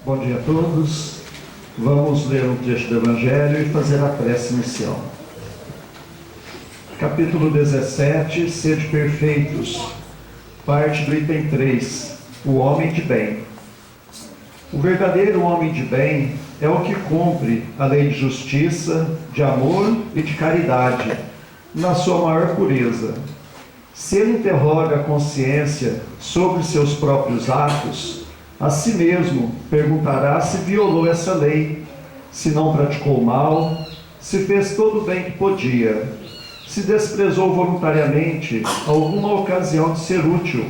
Bom dia a todos. Vamos ler um trecho do Evangelho e fazer a prece inicial. Capítulo 17, Sede perfeitos. Parte do item 3, o homem de bem. O verdadeiro homem de bem é o que cumpre a lei de justiça, de amor e de caridade, na sua maior pureza. Se ele interroga a consciência sobre seus próprios atos, a si mesmo perguntará se violou essa lei, se não praticou mal, se fez todo o bem que podia, se desprezou voluntariamente alguma ocasião de ser útil,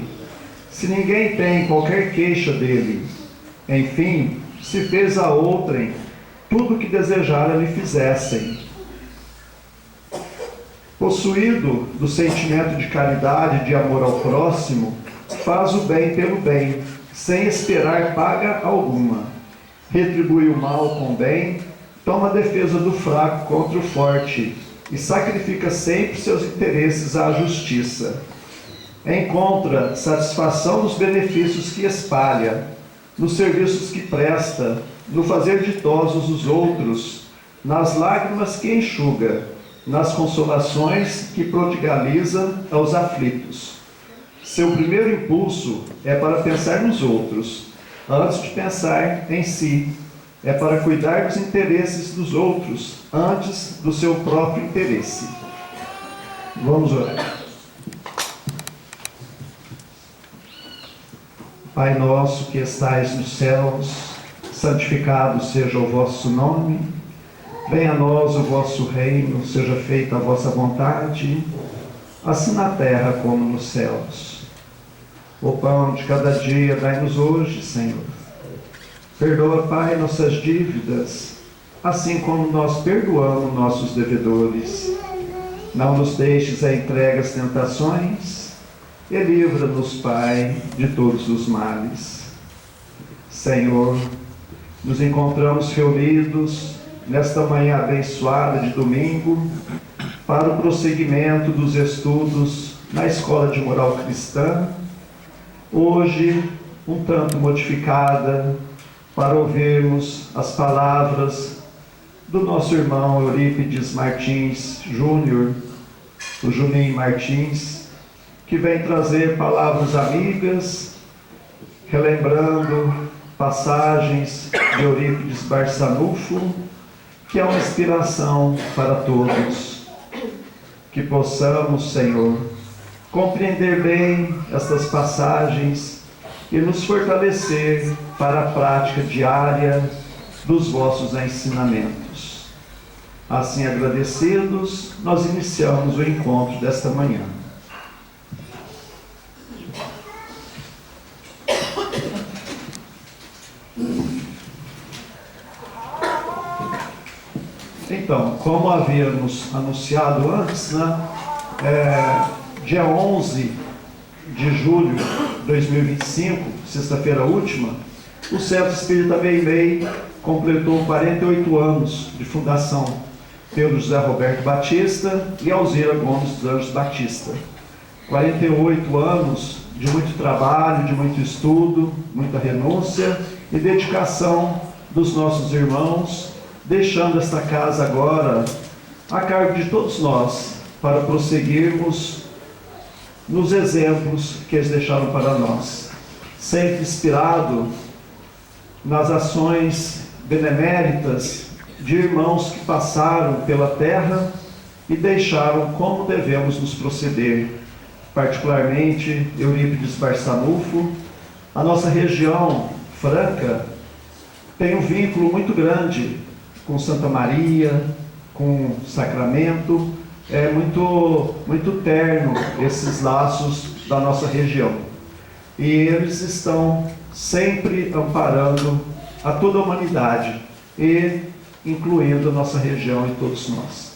se ninguém tem qualquer queixa dele, enfim, se fez a outrem tudo o que desejara lhe fizessem. Possuído do sentimento de caridade e de amor ao próximo, faz o bem pelo bem, sem esperar paga alguma. Retribui o mal com bem, toma a defesa do fraco contra o forte e sacrifica sempre seus interesses à justiça. Encontra satisfação nos benefícios que espalha, nos serviços que presta, no fazer ditosos os outros, nas lágrimas que enxuga, nas consolações que prodigaliza aos aflitos. Seu primeiro impulso é para pensar nos outros, antes de pensar em si. É para cuidar dos interesses dos outros, antes do seu próprio interesse. Vamos orar. Pai nosso que estais nos céus, santificado seja o vosso nome. Venha a nós o vosso reino, seja feita a vossa vontade, assim na terra como nos céus. O pão de cada dia dai-nos hoje, Senhor. Perdoa, Pai, nossas dívidas, assim como nós perdoamos nossos devedores. Não nos deixes a entrega às tentações e livra-nos, Pai, de todos os males. Senhor, nos encontramos reunidos nesta manhã abençoada de domingo para o prosseguimento dos estudos na Escola de Moral Cristã, hoje um tanto modificada, para ouvirmos as palavras do nosso irmão Eurípides Martins Júnior, o Juninho Martins, que vem trazer palavras amigas, relembrando passagens de Eurípides Barçanufo, que é uma inspiração para todos. Que possamos, Senhor, compreender bem estas passagens e nos fortalecer para a prática diária dos vossos ensinamentos. Assim, agradecidos, nós iniciamos o encontro desta manhã. Então, como havíamos anunciado antes, dia 11 de julho de 2025, sexta-feira última, o Centro Espírita Meimei completou 48 anos de fundação pelo José Roberto Batista e Alzira Gomes dos Anjos Batista. 48 anos de muito trabalho, de muito estudo, muita renúncia e dedicação dos nossos irmãos, deixando esta casa agora a cargo de todos nós, para prosseguirmos nos exemplos que eles deixaram para nós, sempre inspirado nas ações beneméritas de irmãos que passaram pela terra e deixaram como devemos nos proceder, particularmente Eurípides Barçanufo. A nossa região franca tem um vínculo muito grande com Santa Maria, com Sacramento. É muito terno esses laços da nossa região. E eles estão sempre amparando a toda a humanidade e incluindo a nossa região e todos nós.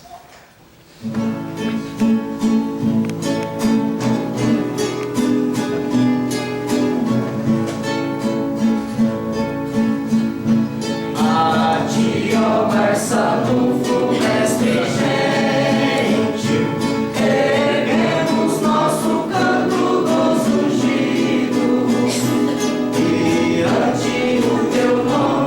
Barçanufo, mestre gentil, erguemos nosso canto dos ungidos, e ante o teu nome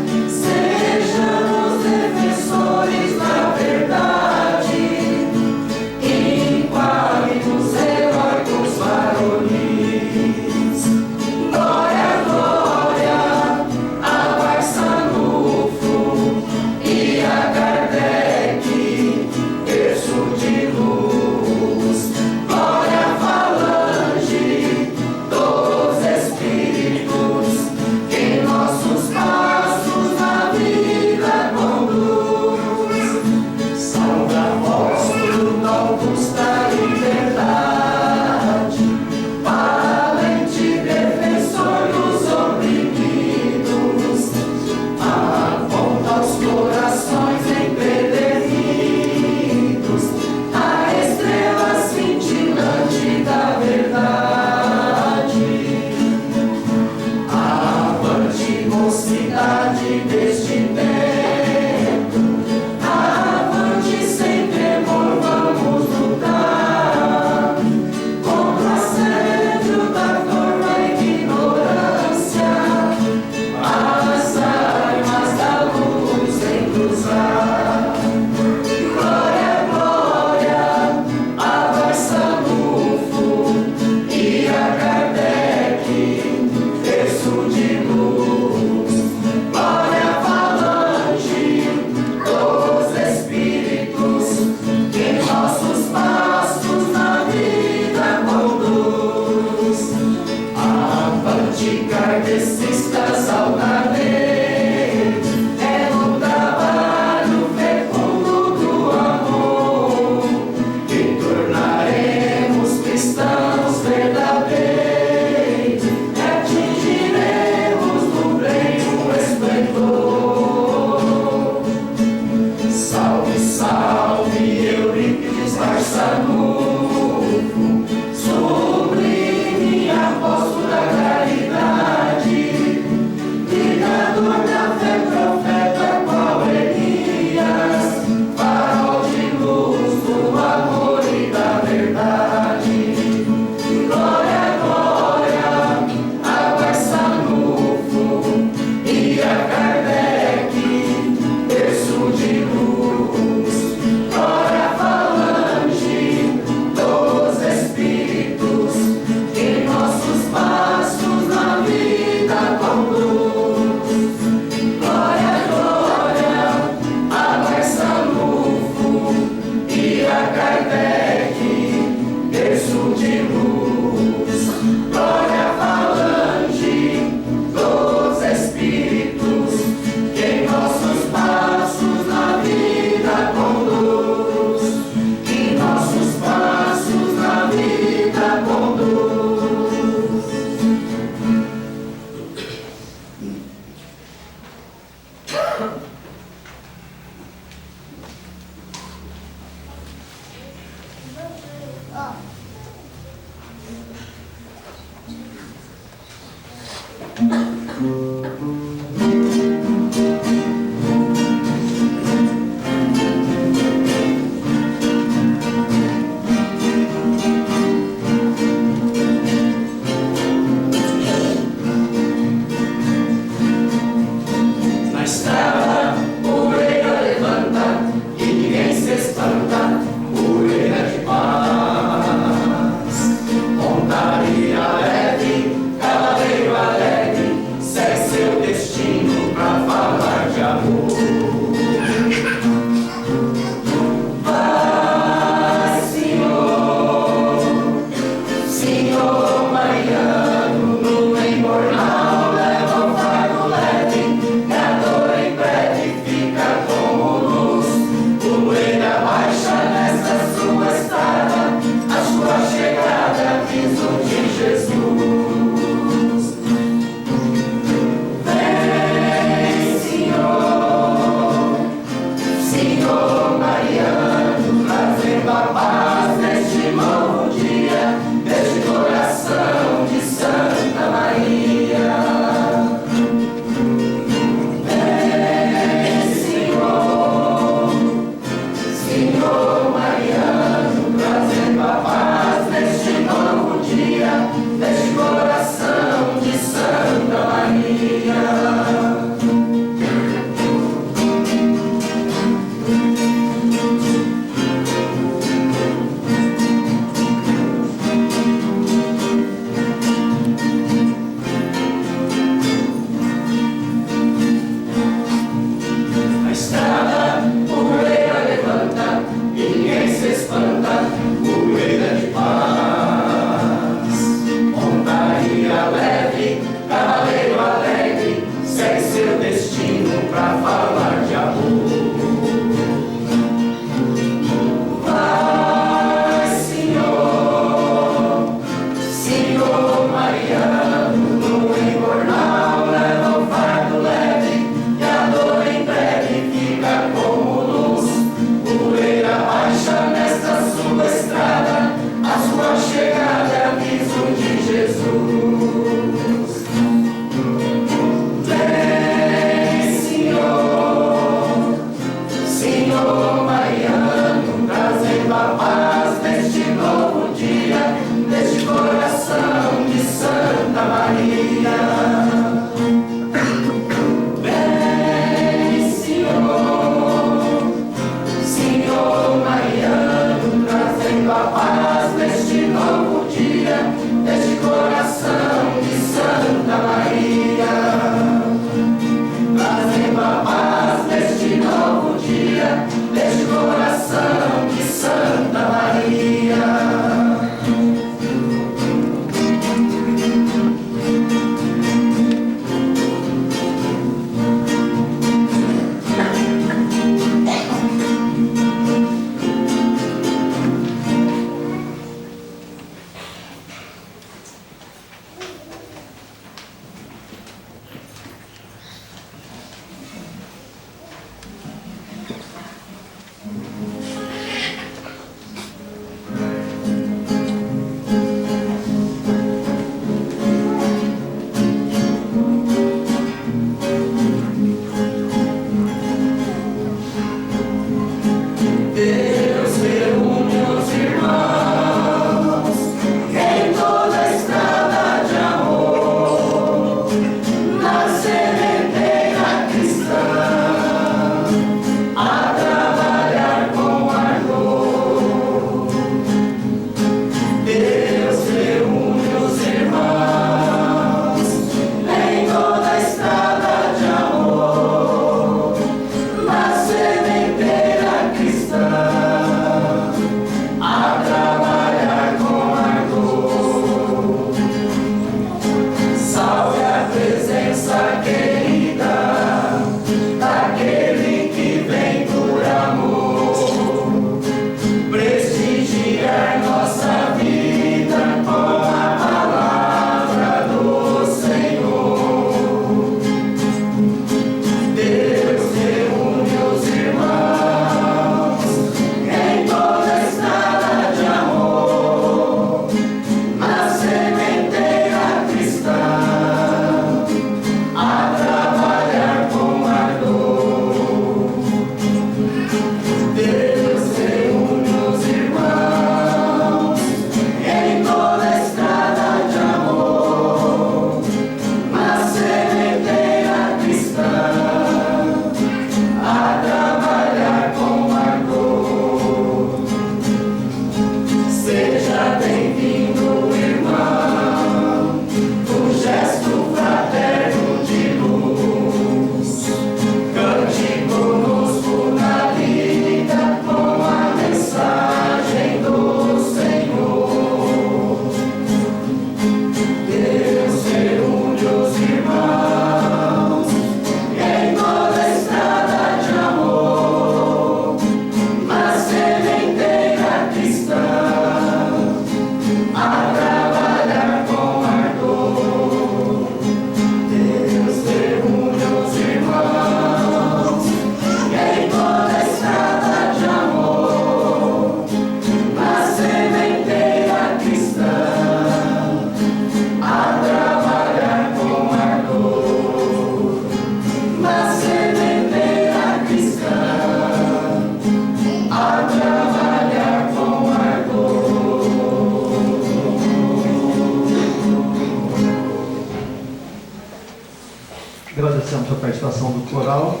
participação do coral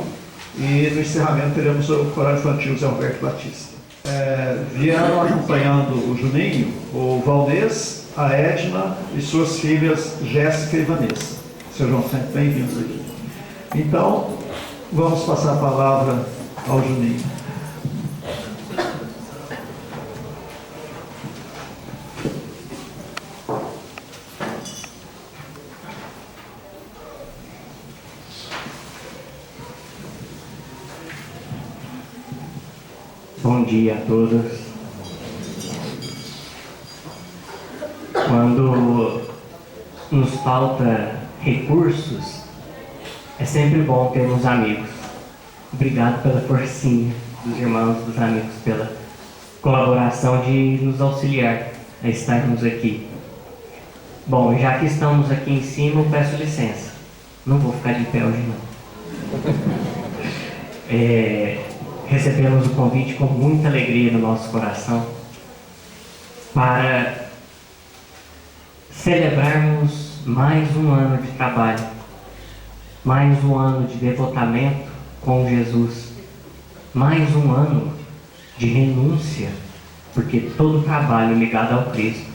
e no encerramento teremos o coral infantil Zé Roberto Batista. Vieram acompanhando o Juninho, o Valdez, a Edna e suas filhas Jéssica e Vanessa. Sejam sempre bem-vindos aqui. Então, vamos passar a palavra ao Juninho. Bom dia a todos. Quando nos falta recursos, é sempre bom ter uns amigos. Obrigado pela forcinha dos irmãos, dos amigos, pela colaboração de nos auxiliar a estarmos aqui. Bom, já que estamos aqui em cima, eu peço licença. Não vou ficar de pé hoje não. Recebemos o convite com muita alegria no nosso coração para celebrarmos mais um ano de trabalho, mais um ano de devotamento com Jesus, mais um ano de renúncia, porque todo trabalho ligado ao Cristo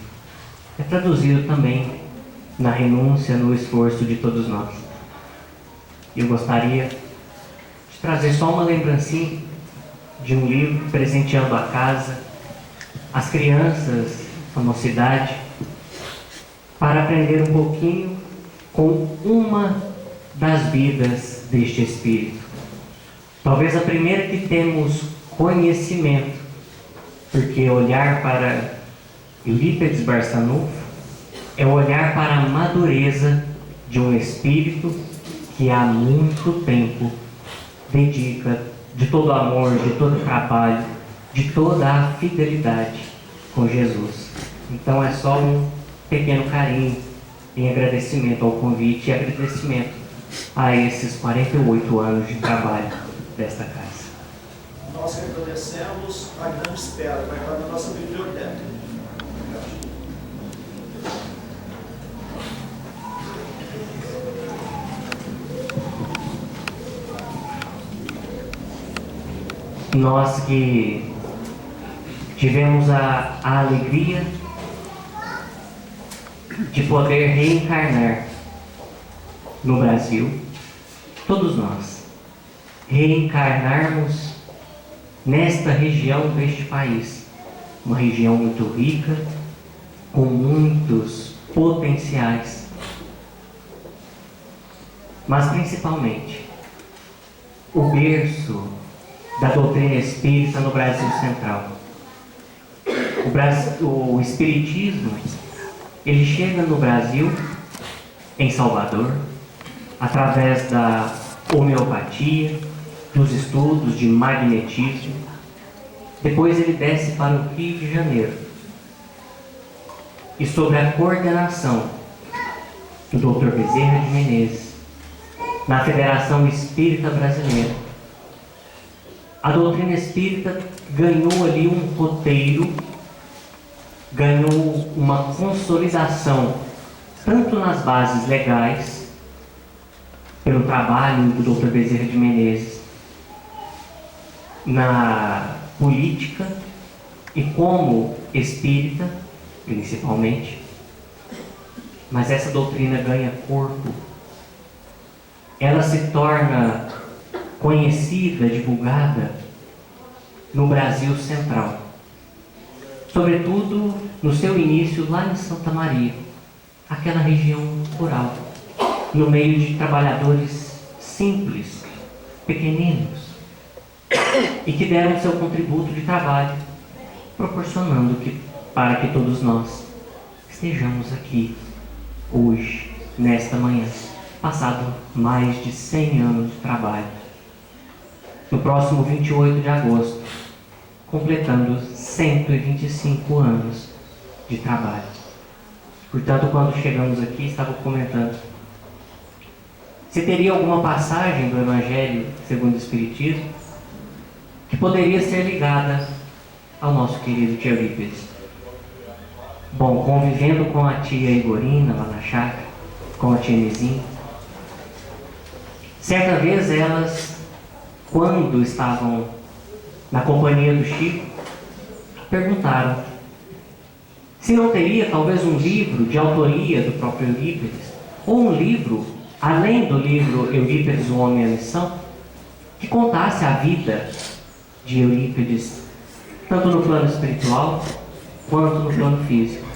é traduzido também na renúncia, no esforço de todos nós. Eu gostaria de trazer só uma lembrancinha de um livro, presenteando a casa, as crianças, a mocidade, para aprender um pouquinho com uma das vidas deste Espírito. Talvez a primeira que temos conhecimento, porque olhar para Eurípides Barçanufo é olhar para a madureza de um Espírito que há muito tempo dedica de todo o amor, de todo o trabalho, de toda a fidelidade com Jesus. Então é só um pequeno carinho em agradecimento ao convite e agradecimento a esses 48 anos de trabalho desta casa. Nós que agradecemos a grande espera, vai estar na nossa biblioteca. Nós que tivemos a alegria de poder reencarnar no Brasil, todos nós, reencarnarmos nesta região deste país, uma região muito rica, com muitos potenciais, mas principalmente o berço da doutrina espírita no Brasil Central. O espiritismo, ele chega no Brasil, em Salvador, através da homeopatia, dos estudos de magnetismo. Depois ele desce para o Rio de Janeiro. E sob a coordenação do Dr. Bezerra de Menezes, na Federação Espírita Brasileira, a doutrina espírita ganhou ali um roteiro, ganhou uma consolidação, tanto nas bases legais, pelo trabalho do Dr. Bezerra de Menezes, na política e como espírita, principalmente, mas essa doutrina ganha corpo, ela se torna conhecida, divulgada no Brasil Central, sobretudo no seu início lá em Santa Maria, aquela região rural, no meio de trabalhadores simples, pequeninos, e que deram seu contributo de trabalho, proporcionando para que todos nós estejamos aqui hoje, nesta manhã, passado mais de 100 anos de trabalho. No próximo 28 de agosto, completando 125 anos de trabalho. Portanto, quando chegamos aqui, estava comentando se teria alguma passagem do Evangelho segundo o Espiritismo que poderia ser ligada ao nosso querido tio Eurípides. Bom, convivendo com a tia Igorina lá na chácara, com a tia Nizinha, Certa vez elas, quando estavam na companhia do Chico, perguntaram se não teria talvez um livro de autoria do próprio Eurípides, ou um livro, além do livro Eurípides, o Homem e a Missão, que contasse a vida de Eurípides, tanto no plano espiritual quanto no plano físico.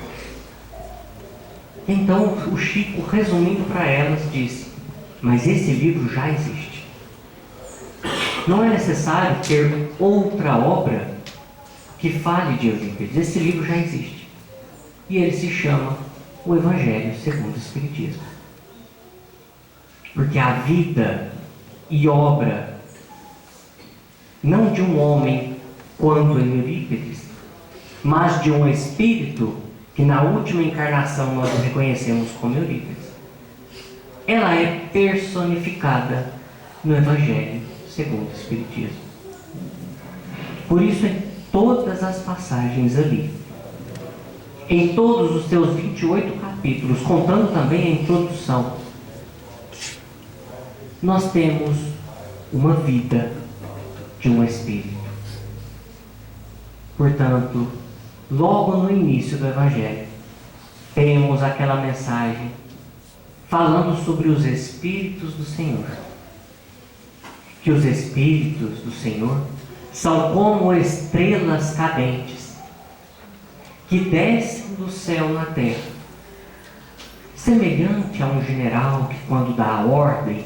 Então o Chico, resumindo para elas, disse: mas esse livro já existe. Não é necessário ter outra obra que fale de Eurípides. Esse livro já existe. E ele se chama O Evangelho segundo o Espiritismo. Porque a vida e obra, não de um homem quanto Eurípides, mas de um espírito que na última encarnação nós o reconhecemos como Eurípides, ela é personificada no Evangelho segundo o Espiritismo. Por isso, em todas as passagens ali, em todos os seus 28 capítulos, contando também a introdução, nós temos uma vida de um espírito. Portanto, logo no início do Evangelho, temos aquela mensagem falando sobre os Espíritos do Senhor. Que os Espíritos do Senhor são como estrelas cadentes que descem do céu na terra, semelhante a um general que, quando dá a ordem,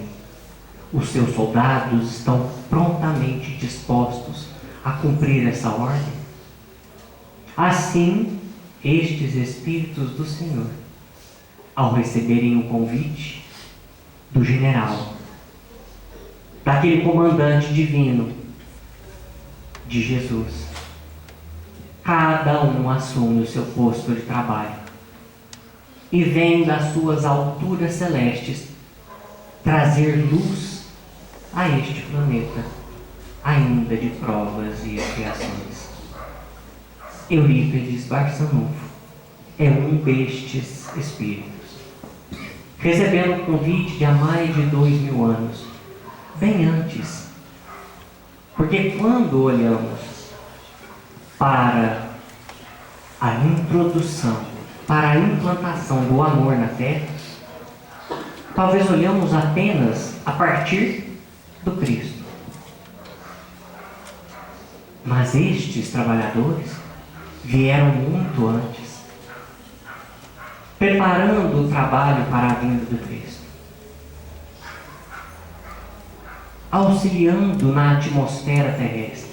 os seus soldados estão prontamente dispostos a cumprir essa ordem. Assim, estes Espíritos do Senhor, ao receberem o convite do general, daquele comandante divino de Jesus, cada um assume o seu posto de trabalho e vem das suas alturas celestes trazer luz a este planeta, ainda de provas e expiações. Eurípides Barçanufo é um destes espíritos, recebendo o convite de há mais de 2000 anos, bem antes. Porque quando olhamos para a introdução, para a implantação do amor na Terra, talvez olhamos apenas a partir do Cristo. Mas estes trabalhadores vieram muito antes, preparando o trabalho para a vinda do Cristo, auxiliando na atmosfera terrestre.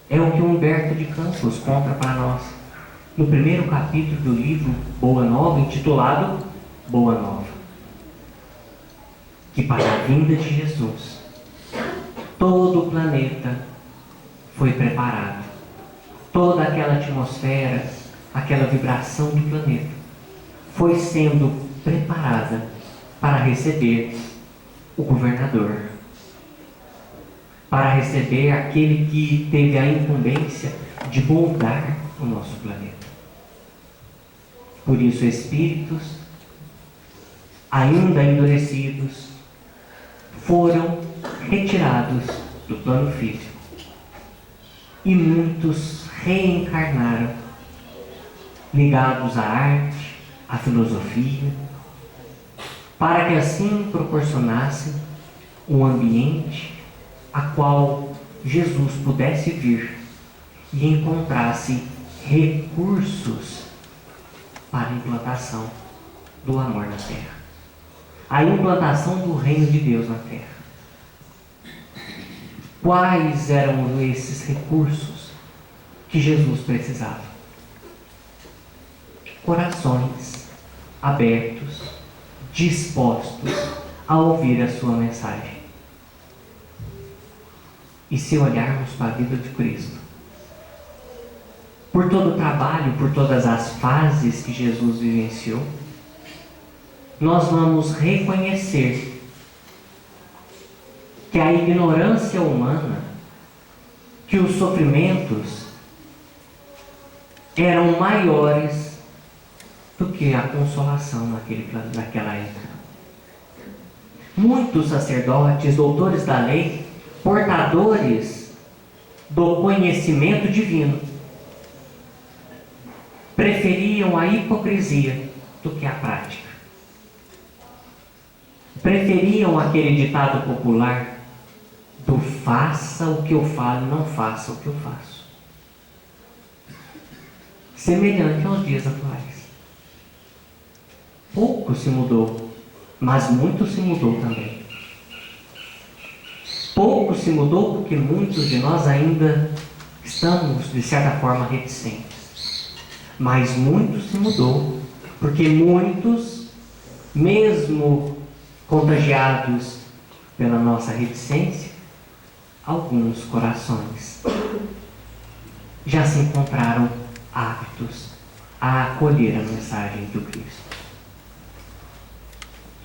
É o que Humberto de Campos conta para nós no primeiro capítulo do livro Boa Nova, intitulado Boa Nova, que para a vinda de Jesus todo o planeta foi preparado. Toda aquela atmosfera, aquela vibração do planeta foi sendo preparada para receber o governador, para receber aquele que teve a incumbência de moldar o nosso planeta. Por isso, espíritos ainda endurecidos foram retirados do plano físico e muitos reencarnaram, ligados à arte, à filosofia, para que assim proporcionassem um ambiente a qual Jesus pudesse vir e encontrasse recursos para a implantação do amor na Terra, a implantação do reino de Deus na Terra. Quais eram esses recursos que Jesus precisava? Corações abertos, dispostos a ouvir a sua mensagem. E se olharmos para a vida de Cristo, por todo o trabalho, por todas as fases que Jesus vivenciou, nós vamos reconhecer que a ignorância humana, que os sofrimentos eram maiores do que a consolação naquela época. muitos sacerdotes, doutores da lei, portadores do conhecimento divino, preferiam a hipocrisia do que a prática. Preferiam aquele ditado popular do faça o que eu falo e não faça o que eu faço. Semelhante aos dias atuais. Pouco se mudou, mas muito se mudou também. Pouco se mudou porque muitos de nós ainda estamos, de certa forma, reticentes. Mas muito se mudou porque muitos, mesmo contagiados pela nossa reticência, alguns corações já se encontraram aptos a acolher a mensagem do Cristo.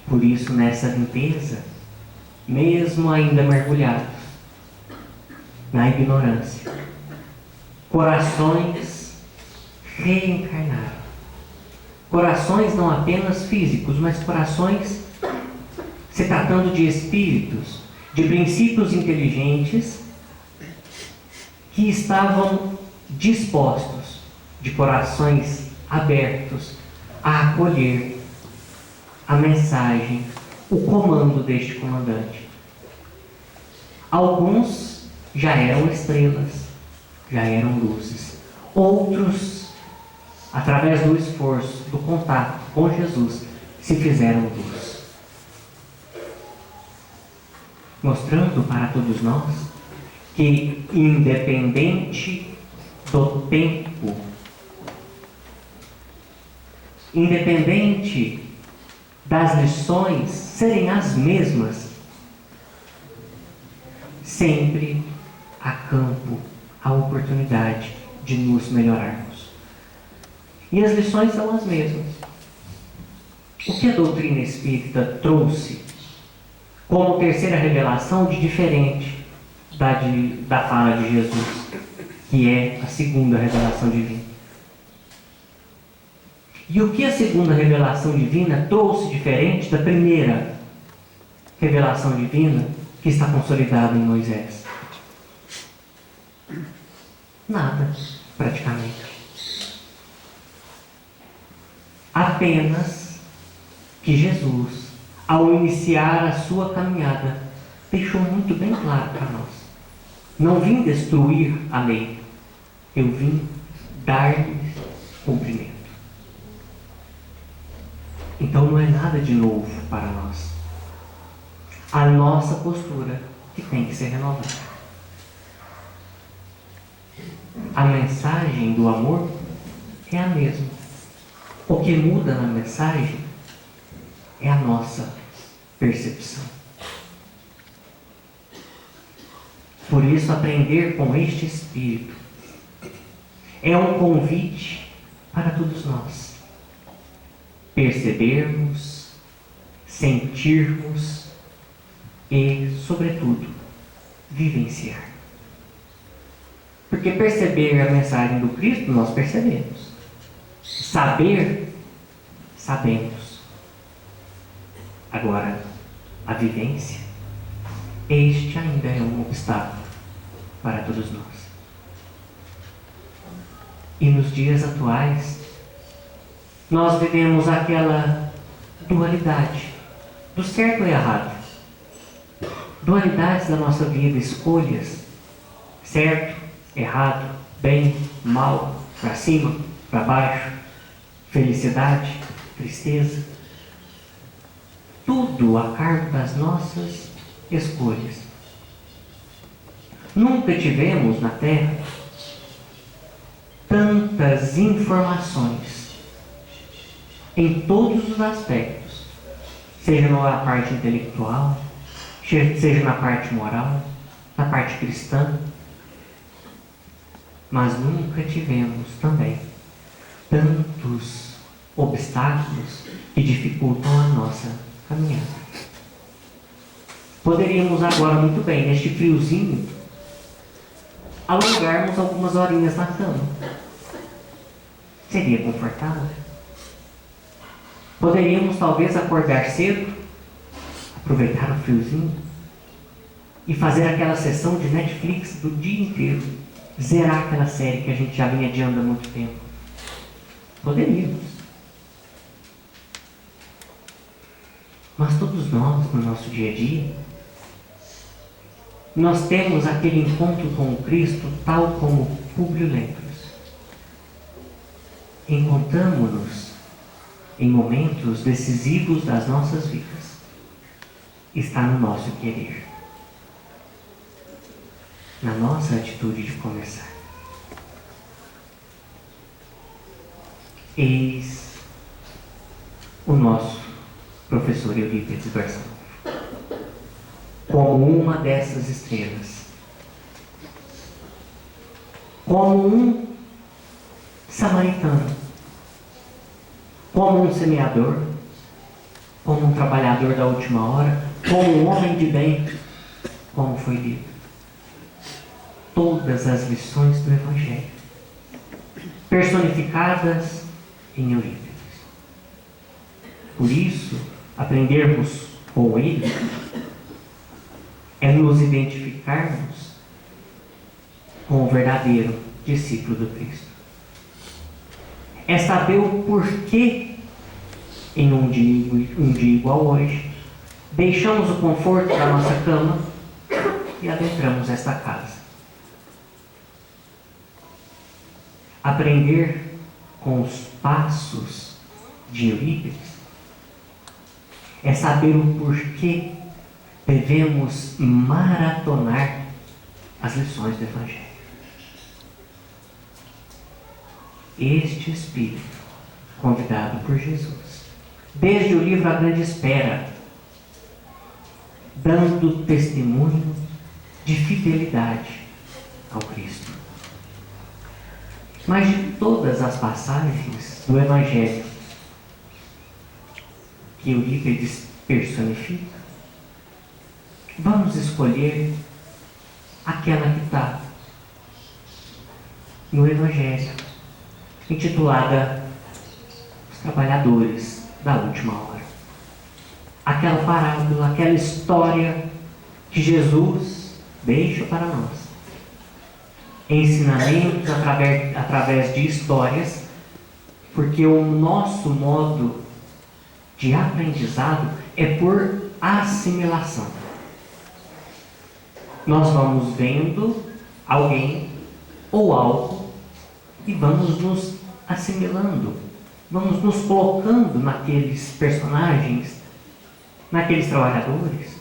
Por isso, nessa limpeza, mesmo ainda mergulhados na ignorância, corações reencarnaram. Corações não apenas físicos, mas corações, se tratando de espíritos, de princípios inteligentes, que estavam dispostos, de corações abertos, a acolher a mensagem, o comando deste comandante. Alguns já eram estrelas, já eram luzes. Outros, através do esforço, do contato com Jesus, se fizeram luz. Mostrando para todos nós que, independente do tempo, independente das lições serem as mesmas, sempre há campo, há oportunidade de nos melhorarmos. E as lições são as mesmas. O que a doutrina espírita trouxe como terceira revelação de diferente da fala de Jesus, que é a segunda revelação divina? E o que a segunda revelação divina trouxe diferente da primeira revelação divina que está consolidada em Moisés? Nada, praticamente. Apenas que Jesus, ao iniciar a sua caminhada, deixou muito bem claro para nós: não vim destruir a lei, eu vim dar-lhes cumprimento. Então não é nada de novo para nós. A nossa postura que tem que ser renovada. A mensagem do amor é a mesma. O que muda na mensagem é a nossa percepção. Por isso, aprender com este Espírito é um convite para todos nós. Percebermos, sentirmos e, sobretudo, vivenciar. Porque perceber a mensagem do Cristo, nós percebemos. Saber, sabemos. Agora, a vivência, este ainda é um obstáculo para todos nós. E nos dias atuais, nós vivemos aquela dualidade do certo e errado. Dualidades da nossa vida, escolhas, certo, errado, bem, mal, para cima, para baixo, felicidade, tristeza. Tudo a cargo das nossas escolhas. Nunca tivemos na Terra tantas informações em todos os aspectos, seja na parte intelectual, seja na parte moral, na parte cristã, mas nunca tivemos também tantos obstáculos que dificultam a nossa caminhada. Poderíamos agora, muito bem, neste friozinho, alongarmos algumas horinhas na cama. Seria confortável? Poderíamos talvez acordar cedo, aproveitar o friozinho e fazer aquela sessão de Netflix do dia inteiro, zerar aquela série que a gente já vinha adiando há muito tempo. Poderíamos. Mas todos nós, no nosso dia a dia, nós temos aquele encontro com o Cristo tal como Públio Lentulus. Encontramos-nos em momentos decisivos das nossas vidas. Está no nosso querer, na nossa atitude de começar. Eis o nosso professor Eurípides Barçanufo como uma dessas estrelas, como um samaritano, como um semeador, como um trabalhador da última hora, como um homem de bem, como foi lido. Todas as lições do Evangelho, personificadas em Eurípides. Por isso, aprendermos com ele é nos identificarmos com o verdadeiro discípulo do Cristo. É saber o porquê, em um dia igual hoje, deixamos o conforto da nossa cama e adentramos esta casa. Aprender com os passos de Eurípides é saber o porquê devemos maratonar as lições do Evangelho. Este Espírito, convidado por Jesus, desde o livro A Grande Espera, dando testemunho de fidelidade ao Cristo. Mas de todas as passagens do Evangelho que Eurípides personifica, vamos escolher aquela que está no Evangelho, intitulada Os Trabalhadores da Última Hora. Aquela parábola, aquela história que Jesus deixa para nós. Ensinamentos através de histórias, porque o nosso modo de aprendizado é por assimilação. Nós vamos vendo alguém ou algo e vamos nos assimilando, vamos nos colocando naqueles personagens, naqueles trabalhadores.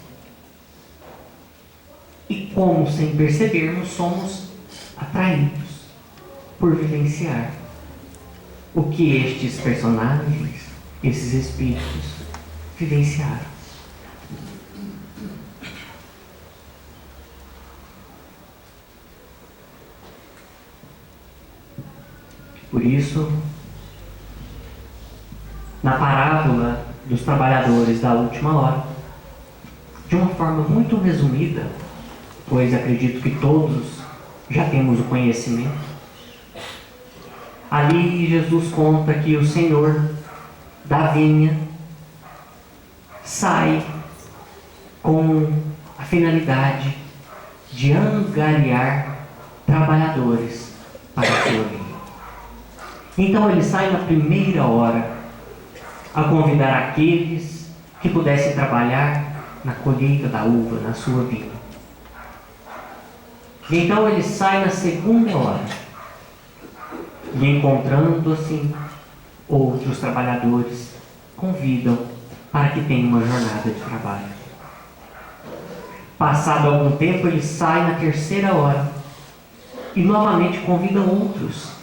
E como sem percebermos, somos atraídos por vivenciar o que estes personagens, esses espíritos, vivenciaram. Por isso, na parábola dos trabalhadores da última hora, de uma forma muito resumida, pois acredito que todos já temos o conhecimento, ali Jesus conta que o Senhor da vinha sai com a finalidade de angariar trabalhadores para a sua vinha. Então ele sai na primeira hora a convidar aqueles que pudessem trabalhar na colheita da uva, na sua vinha. E então ele sai na segunda hora e, encontrando assim outros trabalhadores, convidam para que tenham uma jornada de trabalho. Passado algum tempo, ele sai na terceira hora e novamente convidam outros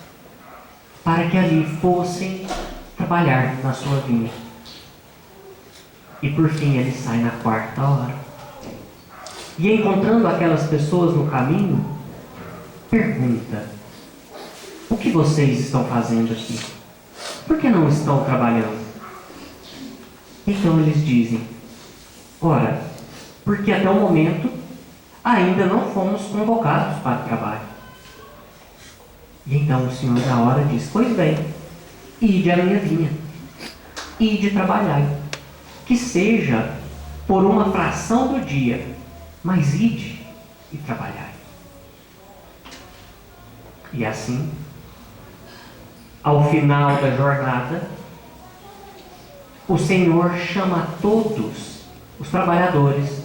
para que ali fossem trabalhar na sua vinha. E por fim ele sai na quarta hora. E encontrando aquelas pessoas no caminho, pergunta: o que vocês estão fazendo aqui? Por que não estão trabalhando? Então eles dizem: ora, porque até o momento ainda não fomos convocados para o trabalho. E então o Senhor na hora diz: pois bem, ide à minha vinha, ide trabalhar, que seja por uma fração do dia, mas ide e trabalhai. E assim, ao final da jornada, o Senhor chama todos os trabalhadores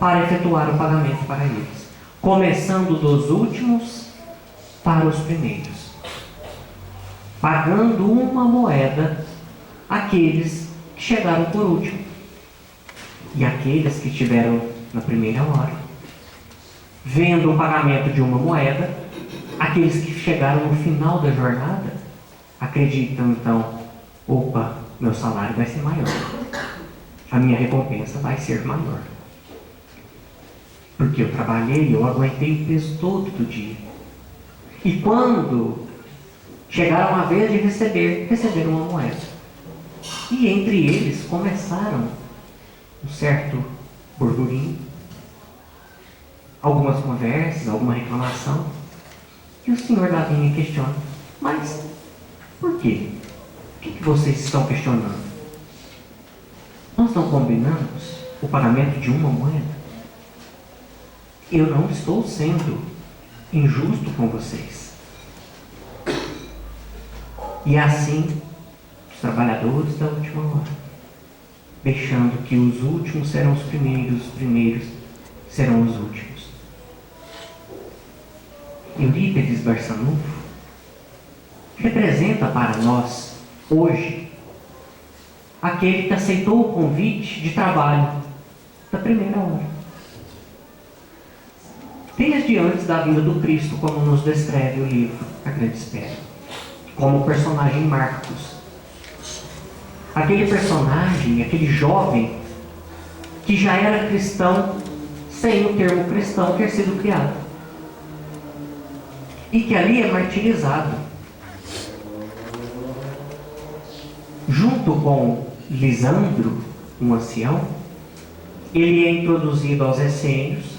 para efetuar o pagamento para eles, começando dos últimos para os primeiros, pagando uma moeda àqueles que chegaram por último e aqueles que estiveram na primeira hora, vendo o pagamento de uma moeda, aqueles que chegaram no final da jornada acreditam então: opa, meu salário vai ser maior, a minha recompensa vai ser maior, porque eu trabalhei, eu aguentei o peso todo do dia. E quando chegaram a vez de receberam uma moeda. E entre eles começaram um certo burburinho, algumas conversas, alguma reclamação. E o Senhor lá vem e questiona: mas por quê? O que vocês estão questionando? Nós não combinamos o pagamento de uma moeda? Eu não estou sendo injusto com vocês. E assim, os trabalhadores da última hora, deixando que os últimos serão os primeiros serão os últimos. Eurípides Barçanufo representa para nós, hoje, aquele que aceitou o convite de trabalho da primeira hora. Desde antes da vinda do Cristo, como nos descreve o livro A Grande Espera, como o personagem Marcos. Aquele personagem, aquele jovem, que já era cristão, sem o termo cristão ter sido criado. E que ali é martirizado. Junto com Lisandro, um ancião, ele é introduzido aos essênios,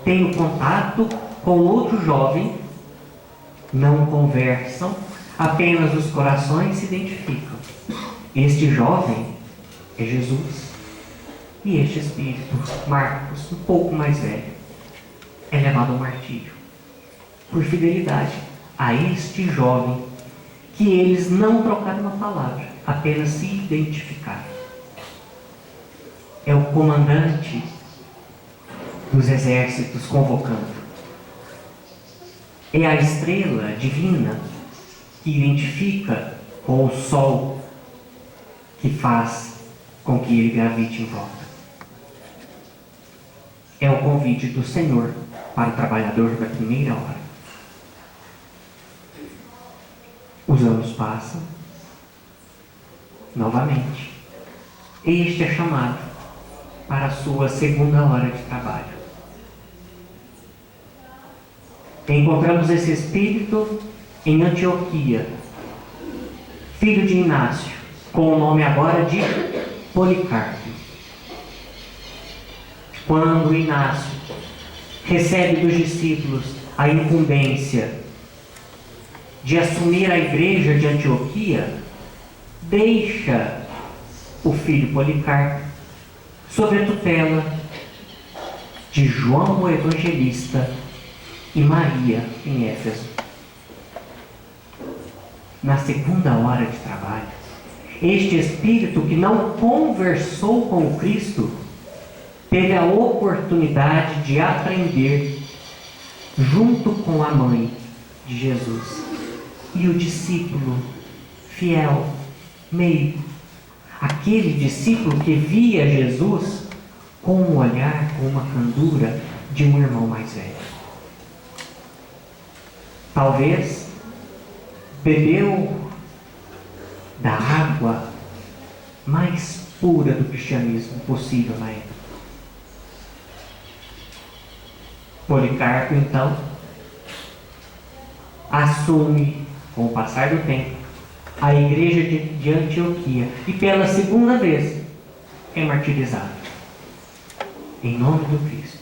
tem o contato com outro jovem, não conversam, apenas os corações se identificam. Este jovem é Jesus, e este espírito, Marcos, um pouco mais velho, é levado ao martírio, por fidelidade a este jovem, que eles não trocaram uma palavra, apenas se identificaram. É o comandante dos exércitos convocando. É a estrela divina que identifica com o sol que faz com que ele gravite em volta. É o convite do Senhor para o trabalhador da primeira hora. Os anos passam. Novamente, este é chamado para a sua segunda hora de trabalho. Encontramos esse espírito em Antioquia, filho de Inácio, com o nome agora de Policarpo. Quando Inácio recebe dos discípulos a incumbência de assumir a igreja de Antioquia, deixa o filho Policarpo sob a tutela de João o Evangelista e Maria em Éfeso. Na segunda hora de trabalho, este espírito que não conversou com o Cristo teve a oportunidade de aprender junto com a mãe de Jesus e o discípulo fiel, meigo, aquele discípulo que via Jesus com um olhar, com uma candura de um irmão mais velho. Talvez bebeu da água mais pura do cristianismo possível na época. Policarpo, então, assume, com o passar do tempo, a igreja de Antioquia e pela segunda vez é martirizado. Em nome do Cristo,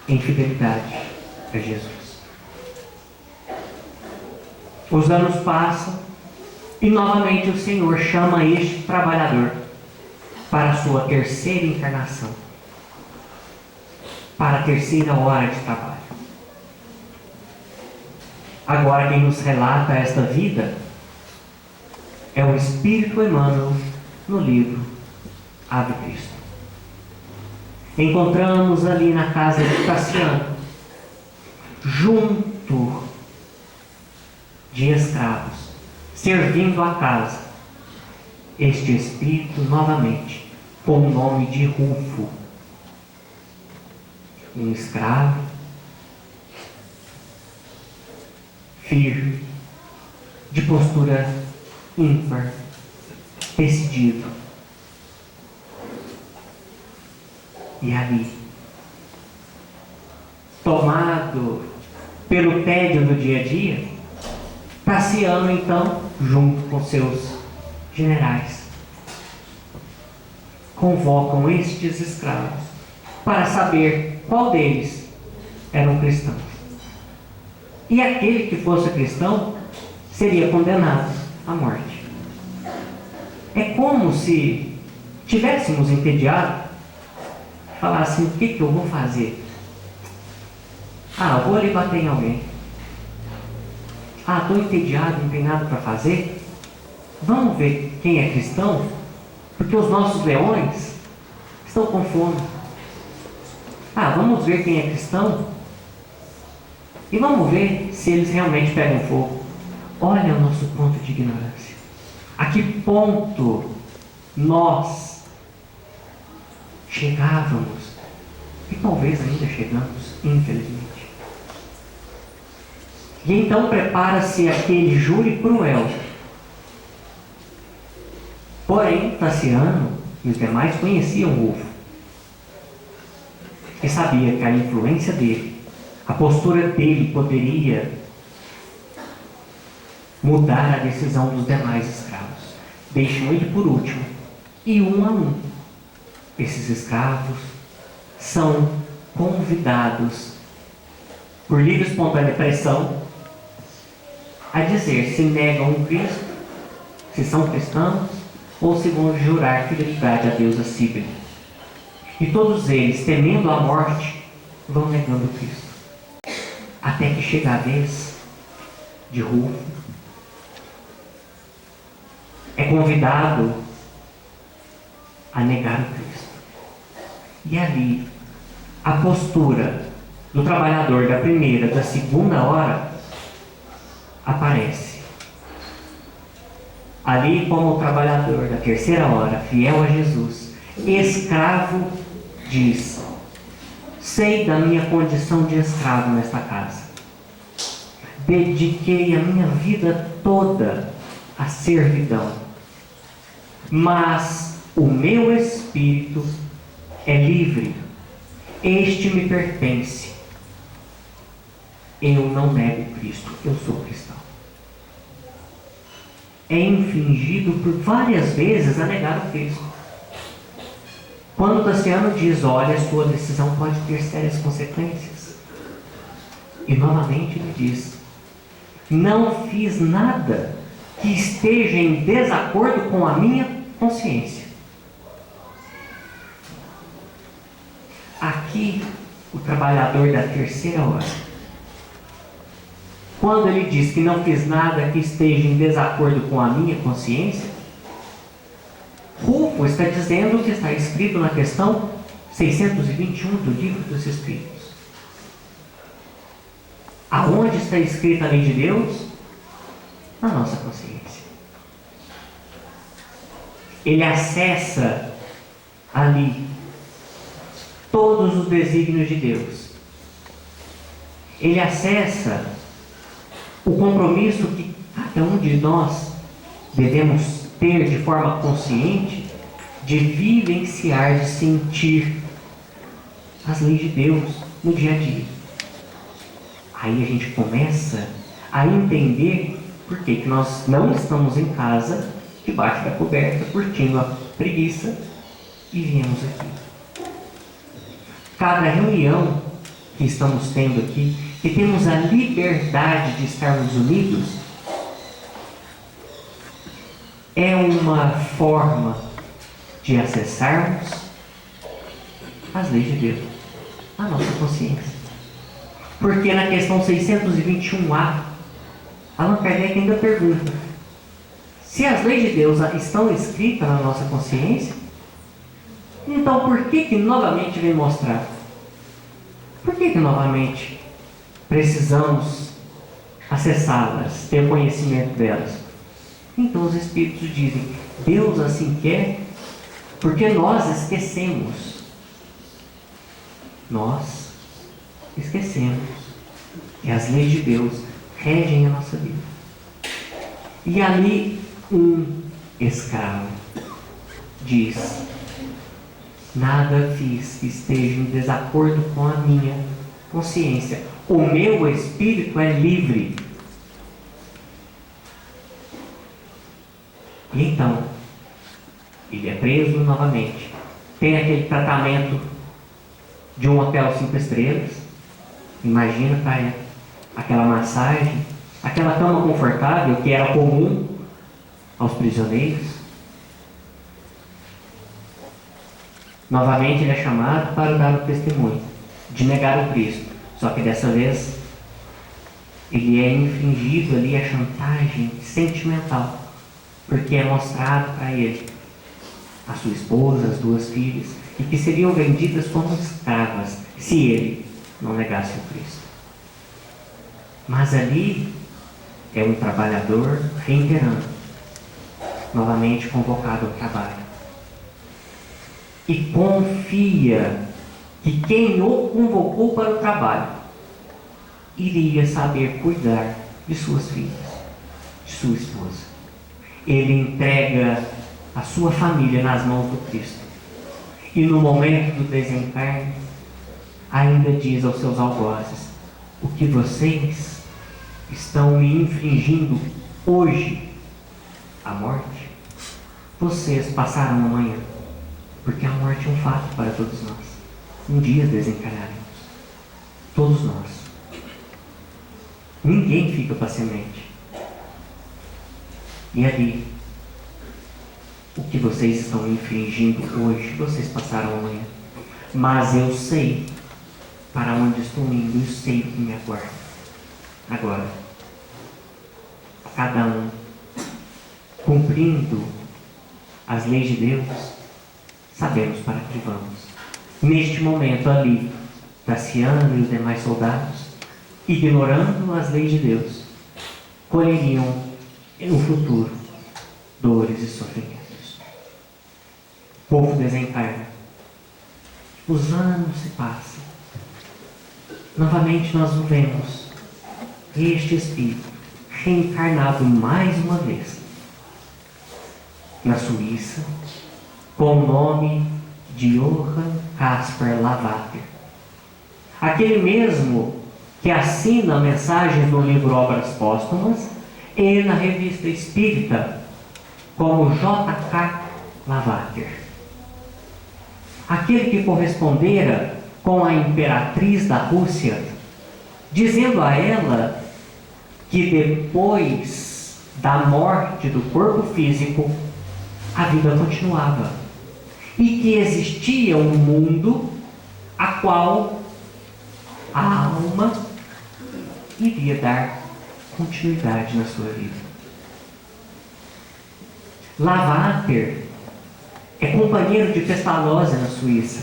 em fidelidade a Jesus. Os anos passam e novamente o Senhor chama este trabalhador para a sua terceira encarnação, para a terceira hora de trabalho. Agora quem nos relata esta vida é o Espírito Emmanuel no livro Ave Cristo. Encontramos ali na casa de Cassiano, junto de escravos, servindo a casa, este Espírito novamente, com o nome de Rufo, um escravo, firme, de postura ímpar, decidido. E ali, tomado pelo tédio do dia a dia, Cassiano então, junto com seus generais, convocam estes escravos para saber qual deles eram cristãos. E aquele que fosse cristão seria condenado à morte. É como se tivéssemos entediado, falassem: o que eu vou fazer? Eu vou ali bater em alguém. Estou entediado, não tem nada para fazer. Vamos ver quem é cristão, porque os nossos leões estão com fome. Vamos ver quem é cristão e vamos ver se eles realmente pegam fogo. Olha o nosso ponto de ignorância. A que ponto nós chegávamos, e talvez ainda chegamos, infelizmente. E então prepara-se aquele júri cruel. Porém, Cassiano e os demais conheciam Rufo e sabia que a influência dele, a postura dele poderia mudar a decisão dos demais escravos. Deixam ele por último, e um a um, esses escravos são convidados por livre e espontânea pressão a dizer se negam o Cristo, se são cristãos, ou se vão jurar fidelidade a Deus acível. E todos eles, temendo a morte, vão negando Cristo. Até que chega a vez de Rufo. É convidado a negar o Cristo. E ali, a postura do trabalhador da primeira, da segunda hora, aparece. Ali, como o trabalhador da terceira hora, fiel a Jesus, escravo, diz: sei da minha condição de escravo nesta casa. Dediquei a minha vida toda à servidão. Mas o meu espírito é livre. Este me pertence. Eu não nego Cristo, eu sou cristão. É infligido por várias vezes a negar o Cristo. Quando Cassiano diz: olha, a sua decisão pode ter sérias consequências. E novamente ele diz: não fiz nada que esteja em desacordo com a minha consciência. Aqui, o trabalhador da terceira hora, quando ele diz que não fiz nada que esteja em desacordo com a minha consciência, Rufo está dizendo o que está escrito na questão 621 do Livro dos Espíritos. Aonde está escrita a lei de Deus? Na nossa consciência. Ele acessa ali todos os desígnios de Deus. Ele acessa o compromisso que cada um de nós devemos ter de forma consciente de vivenciar, de sentir as leis de Deus no dia a dia. Aí a gente começa a entender por que nós não estamos em casa, debaixo da coberta, curtindo a preguiça, e viemos aqui. Cada reunião que estamos tendo aqui, que temos a liberdade de estarmos unidos, é uma forma de acessarmos as leis de Deus, a nossa consciência. Porque na questão 621A, Allan Kardec ainda pergunta: se as leis de Deus estão escritas na nossa consciência, então por que novamente vem mostrar? Por que novamente precisamos acessá-las, ter conhecimento delas? Então os Espíritos dizem: Deus assim quer, porque nós esquecemos. Nós esquecemos que as leis de Deus regem a nossa vida. E ali um escravo diz: nada fiz que esteja em desacordo com a minha consciência. O meu espírito é livre. E então, ele é preso novamente. Tem aquele tratamento de um hotel 5 estrelas. Imagina para ele aquela massagem, aquela cama confortável que era comum aos prisioneiros. Novamente ele é chamado para dar o testemunho de negar o Cristo. Só que dessa vez ele é infringido ali a chantagem sentimental, porque é mostrado para ele a sua esposa, as 2 filhas, e que seriam vendidas como escravas se ele não negasse o Cristo. Mas ali é um trabalhador reiterando, novamente convocado ao trabalho, e confia que quem o convocou para o trabalho iria saber cuidar de suas filhas, de sua esposa. Ele entrega a sua família nas mãos do Cristo. E no momento do desencarne, ainda diz aos seus algozes: o que vocês estão me infringindo hoje, a morte, vocês passarão amanhã. Porque a morte é um fato para todos nós. Um dia desencarnaremos. Todos nós. Ninguém fica para semente. E ali, o que vocês estão infringindo hoje, vocês passarão amanhã. Mas eu sei para onde estou indo, eu sei o que me aguarda. Agora, cada um cumprindo as leis de Deus, sabemos para que vamos. Neste momento ali, Tassiano e os demais soldados, ignorando as leis de Deus, colheriam no futuro dores e sofrimentos. O povo desencarna. Os anos se passam. Novamente nós o vemos, este espírito reencarnado mais uma vez na Suíça, com o nome de Johann Caspar Lavater. Aquele mesmo que assina mensagens no livro Obras Póstumas e na revista Espírita como J.K. Lavater. Aquele que correspondera com a imperatriz da Rússia, dizendo a ela que depois da morte do corpo físico, a vida continuava. E que existia um mundo a qual a alma iria dar continuidade na sua vida. Lavater é companheiro de Pestalozzi na Suíça,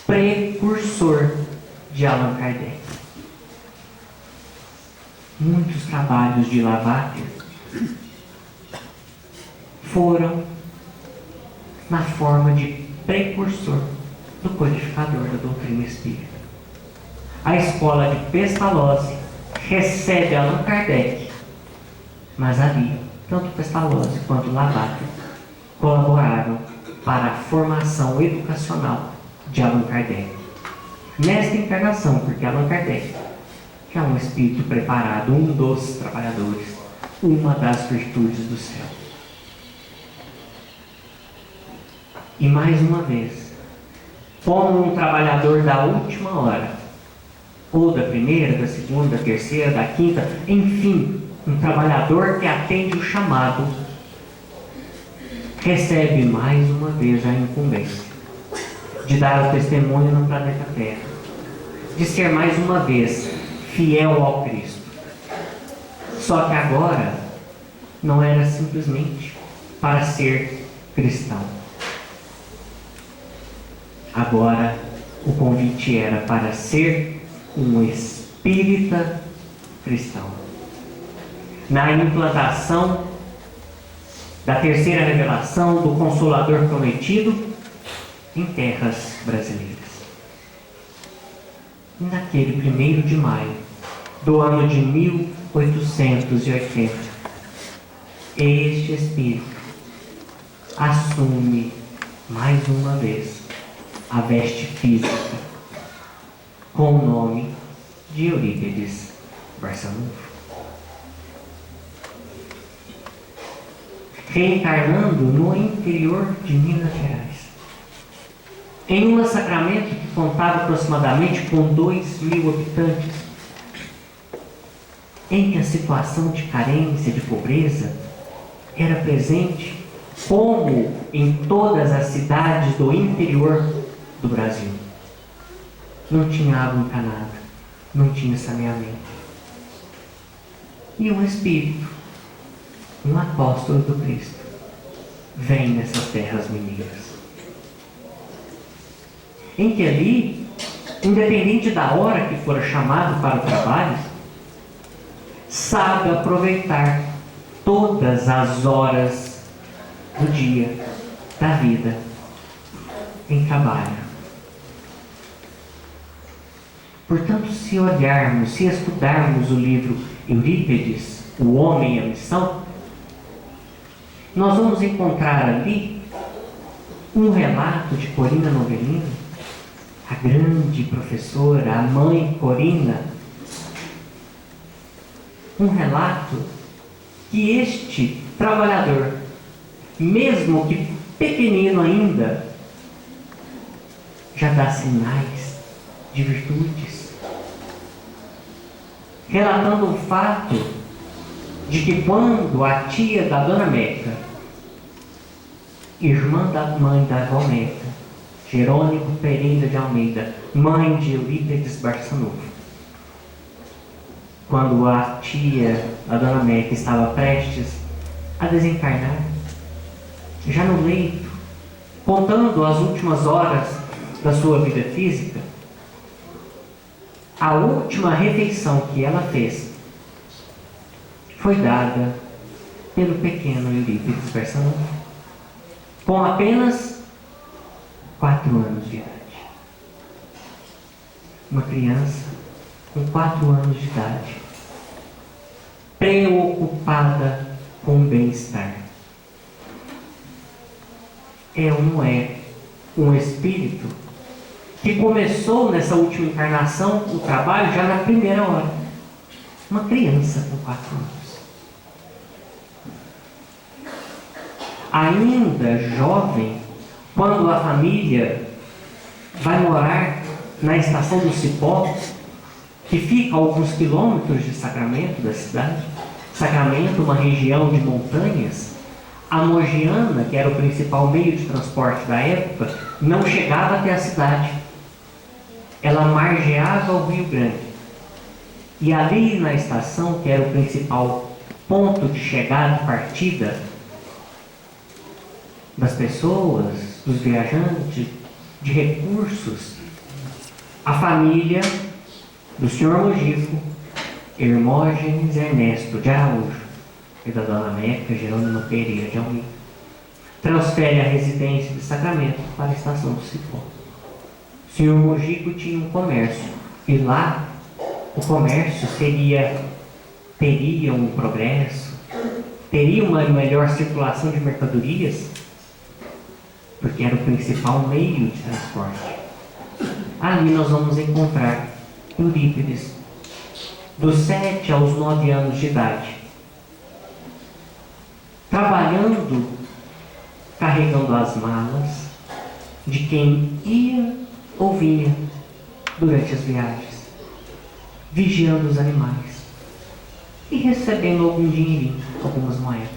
precursor de Allan Kardec. Muitos trabalhos de Lavater foram na forma de precursor do codificador da doutrina espírita. A escola de Pestalozzi recebe Allan Kardec, mas ali, tanto Pestalozzi quanto Lavater colaboraram para a formação educacional de Allan Kardec. Nesta encarnação, porque Allan Kardec é um espírito preparado, um dos trabalhadores, uma das virtudes do céu. E mais uma vez, como um trabalhador da última hora, ou da primeira, da segunda, da terceira, da quinta, enfim, um trabalhador que atende o chamado, recebe mais uma vez a incumbência de dar o testemunho no planeta Terra, de ser mais uma vez fiel ao Cristo. Só que agora não era simplesmente para ser cristão. Agora o convite era para ser um espírita cristão. Na implantação da terceira revelação do Consolador prometido em terras brasileiras. E naquele 1º de maio do ano de 1880, este espírito assume mais uma vez a veste física com o nome de Eurípides Barçanufo, reencarnando no interior de Minas Gerais, em um Sacramento que contava aproximadamente com 2.000 habitantes, em que a situação de carência, de pobreza, era presente como em todas as cidades do interior do Brasil. Não tinha água encanada, não tinha saneamento. E um espírito, um apóstolo do Cristo, vem nessas terras mineiras. Em que ali, independente da hora que for chamado para o trabalho, sabe aproveitar todas as horas do dia, da vida, em trabalho. Portanto, se olharmos, se estudarmos o livro Eurípides, O Homem e a Missão, nós vamos encontrar ali um relato de Corina Novellini, a grande professora, a mãe Corina, um relato que este trabalhador, mesmo que pequenino ainda, já dá sinais de virtudes, relatando o fato de que quando a tia da Dona Meca, irmã da mãe da avó Meca, Jerônimo Pereira de Almeida, mãe de Eurípides Barçanufo, quando a tia, a Dona Meca, estava prestes a desencarnar, já no leito, contando as últimas horas da sua vida física, a última refeição que ela fez foi dada pelo pequeno Eurípides Barçanufo, com apenas 4 anos de idade. Uma criança com 4 anos de idade, preocupada com o bem-estar. É ou não é um espírito que começou nessa última encarnação o trabalho já na primeira hora? Uma criança com 4 anos. Ainda jovem, quando a família vai morar na estação do Cipó, que fica a alguns quilômetros de Sacramento, da cidade. Sacramento, uma região de montanhas. A Mogiana, que era o principal meio de transporte da época, não chegava até a cidade. Ela margeava o Rio Grande. E ali na estação, que era o principal ponto de chegada e partida das pessoas, dos viajantes, de recursos, a família do senhor Mogico, Hermógenes Ernesto de Araújo e da Dona Meca Jerônimo Pereira de Almeida, transfere a residência de Sacramento para a estação do Cipó. O senhor Mogico tinha um comércio, e lá o comércio teria um progresso, teria uma melhor circulação de mercadorias, porque era o principal meio de transporte. Ali nós vamos encontrar Eurípides, dos 7 aos 9 anos de idade, trabalhando, carregando as malas de quem ia ou vinha durante as viagens, vigiando os animais e recebendo algum dinheirinho, algumas moedas,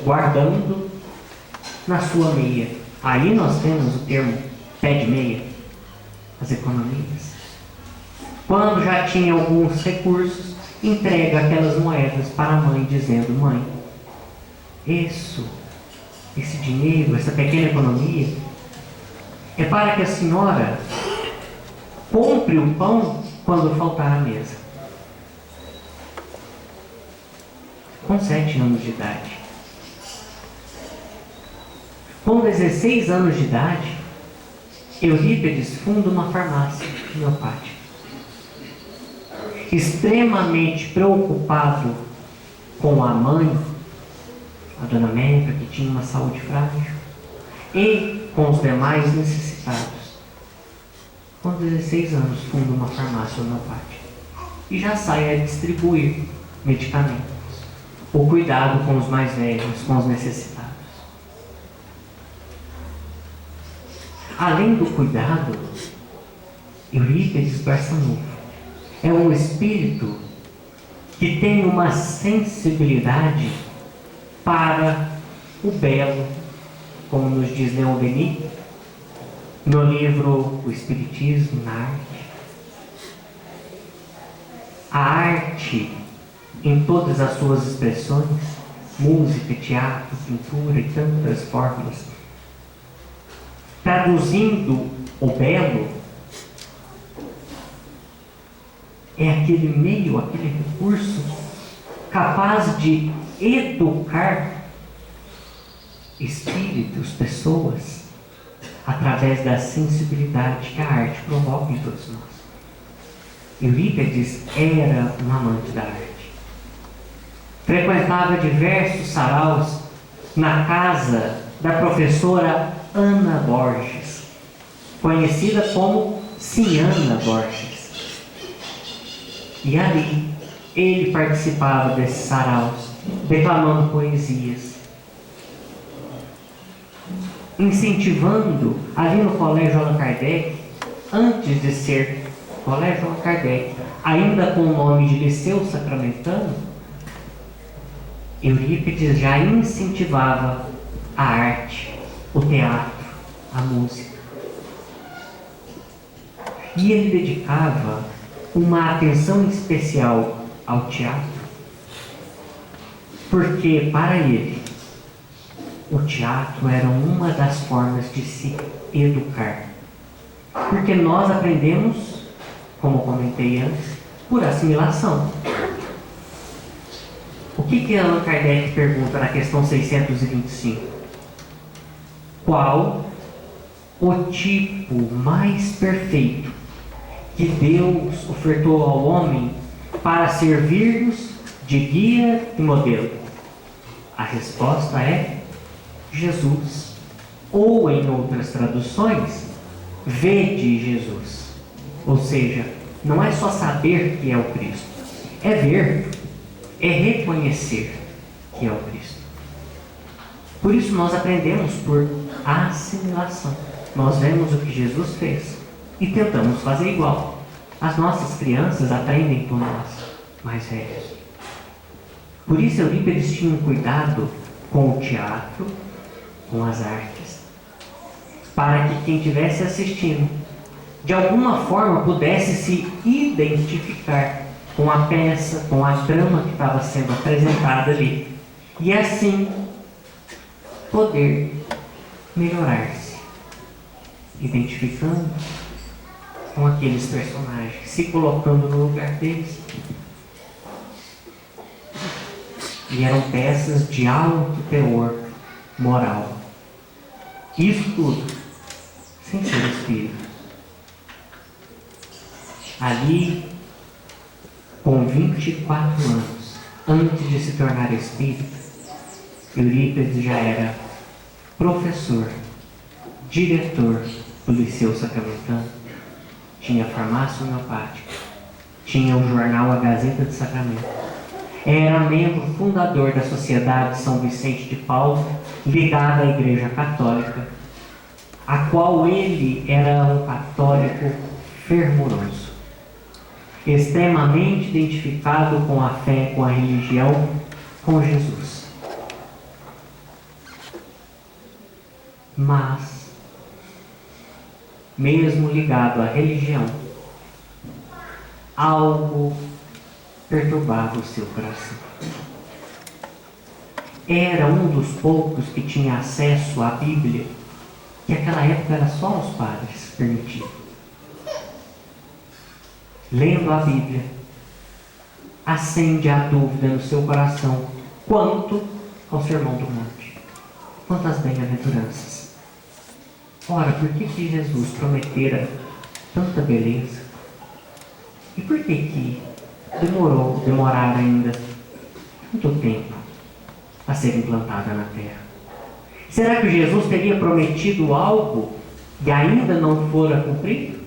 guardando na sua meia. Aí nós temos o termo pé de meia, as economias. Quando já tinha alguns recursos, entrega aquelas moedas para a mãe, dizendo: mãe, esse dinheiro, essa pequena economia, é para que a senhora compre o pão quando faltar a mesa. Com 7 anos de idade. Com 16 anos de idade, Eurípides funda uma farmácia homeopática. Extremamente preocupado com a mãe, a dona América, que tinha uma saúde frágil, e com os demais necessitados. Com 16 anos, funda uma farmácia homeopática e já sai a distribuir medicamentos. O cuidado com os mais velhos, com os necessitados. Além do cuidado, Eurípides Barçanufo é um espírito que tem uma sensibilidade para o belo, como nos diz Leon Denis, no livro O Espiritismo na Arte. A arte, em todas as suas expressões, música, teatro, pintura e tantas formas, traduzindo o belo, é aquele meio, aquele recurso capaz de educar espíritos, pessoas, através da sensibilidade que a arte provoca em todos nós. Eurípides era um amante da arte. Frequentava diversos saraus na casa da professora Ana Borges, conhecida como Ciana Borges. E ali ele participava desses saraus, declamando poesias, incentivando ali no Colégio Allan Kardec, antes de ser Colégio Allan Kardec, ainda com o nome de Liceu Sacramentano, Eurípides já incentivava a arte, o teatro, a música. E ele dedicava uma atenção especial ao teatro, porque para ele o teatro era uma das formas de se educar. Porque nós aprendemos, como comentei antes, por assimilação. O que Allan Kardec pergunta na questão 625? Qual o tipo mais perfeito que Deus ofertou ao homem para servir-nos de guia e modelo? A resposta é Jesus. Ou, em outras traduções, vede Jesus. Ou seja, não é só saber que é o Cristo, é ver, é reconhecer que é o Cristo. Por isso nós aprendemos por assimilação. Nós vemos o que Jesus fez e tentamos fazer igual. As nossas crianças aprendem por nós, mais velhos. Por isso Eurípides tinha um cuidado com o teatro, com as artes, para que quem estivesse assistindo, de alguma forma, pudesse se identificar com a peça, com a trama que estava sendo apresentada ali, e assim poder melhorar-se, identificando com aqueles personagens, se colocando no lugar deles. E eram peças de alto teor moral. Isso tudo sem ser espírito. Ali, com 24 anos, antes de se tornar espírita, Eurípides já era professor, diretor do Liceu Sacramentano, tinha farmácia homeopática, tinha o jornal A Gazeta de Sacramento, era membro fundador da Sociedade São Vicente de Paulo, ligada à Igreja Católica, a qual ele era um católico fervoroso, extremamente identificado com a fé, com a religião, com Jesus. Mas, mesmo ligado à religião, algo perturbava o seu coração. Era um dos poucos que tinha acesso à Bíblia, que naquela época era só os padres permitidos. Lendo a Bíblia, acende a dúvida no seu coração quanto ao Sermão do Monte, quanto às bem-aventuranças. Ora, por que Jesus prometera tanta beleza? E por que demorar ainda tanto tempo a ser implantada na terra? Será que Jesus teria prometido algo e ainda não fora cumprido?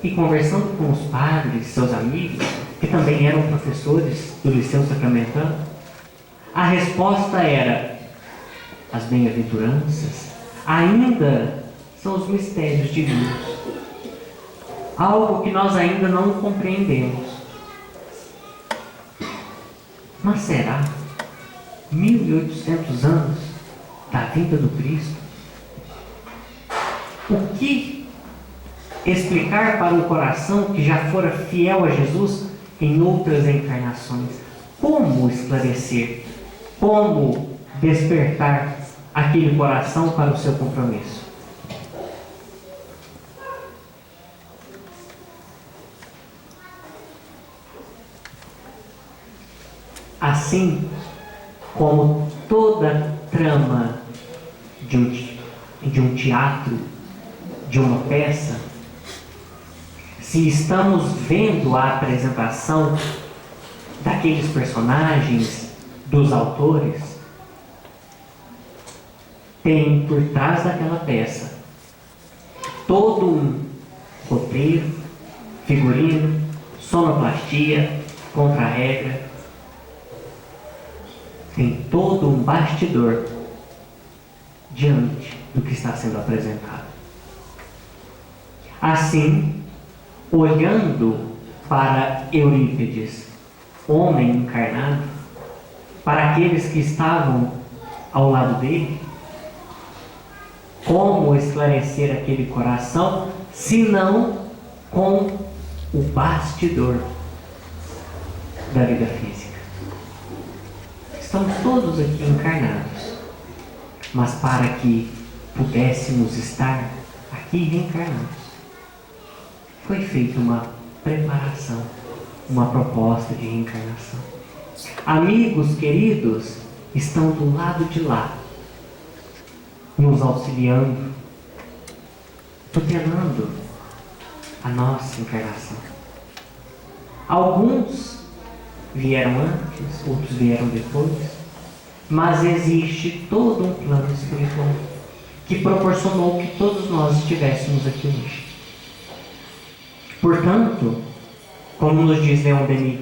E conversando com os padres, seus amigos, que também eram professores do Liceu Sacramentano, a resposta era: as bem-aventuranças ainda são os mistérios divinos, algo que nós ainda não compreendemos. Mas será 1800 anos da vinda do Cristo? O que explicar para o coração que já fora fiel a Jesus em outras encarnações? Como esclarecer? Como despertar aquele coração para o seu compromisso? Assim como toda trama de um teatro, de uma peça, se estamos vendo a apresentação daqueles personagens, dos autores, tem por trás daquela peça todo um roteiro, figurino, sonoplastia, contra-regra. Tem todo um bastidor diante do que está sendo apresentado. Assim, olhando para Eurípides, homem encarnado, para aqueles que estavam ao lado dele, como esclarecer aquele coração, se não com o bastidor da vida física? Estamos todos aqui encarnados, mas para que pudéssemos estar aqui reencarnados, foi feita uma preparação, uma proposta de reencarnação. Amigos queridos estão do lado de lá, nos auxiliando, tutelando a nossa encarnação. Alguns vieram antes, outros vieram depois, mas existe todo um plano espiritual que proporcionou que todos nós estivéssemos aqui hoje. Portanto, como nos diz Leon Denis,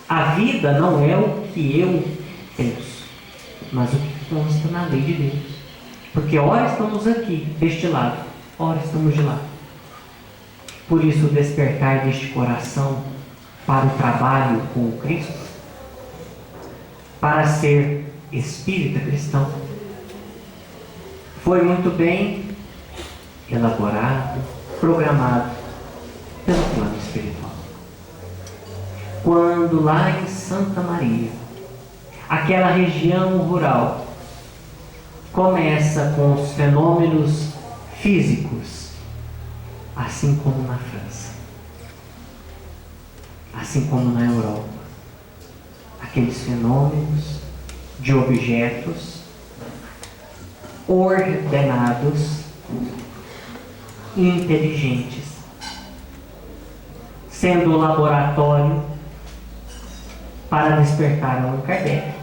a vida não é o que eu penso, mas o que consta na lei de Deus. Porque ora estamos aqui, deste lado, ora estamos de lá. Por isso, o despertar deste coração para o trabalho com o Cristo, para ser espírita cristão, foi muito bem elaborado, programado pelo plano espiritual. Quando lá em Santa Maria, aquela região rural, começa com os fenômenos físicos, assim como na França, assim como na Europa, aqueles fenômenos de objetos ordenados e inteligentes, sendo o laboratório para despertar Allan Kardec.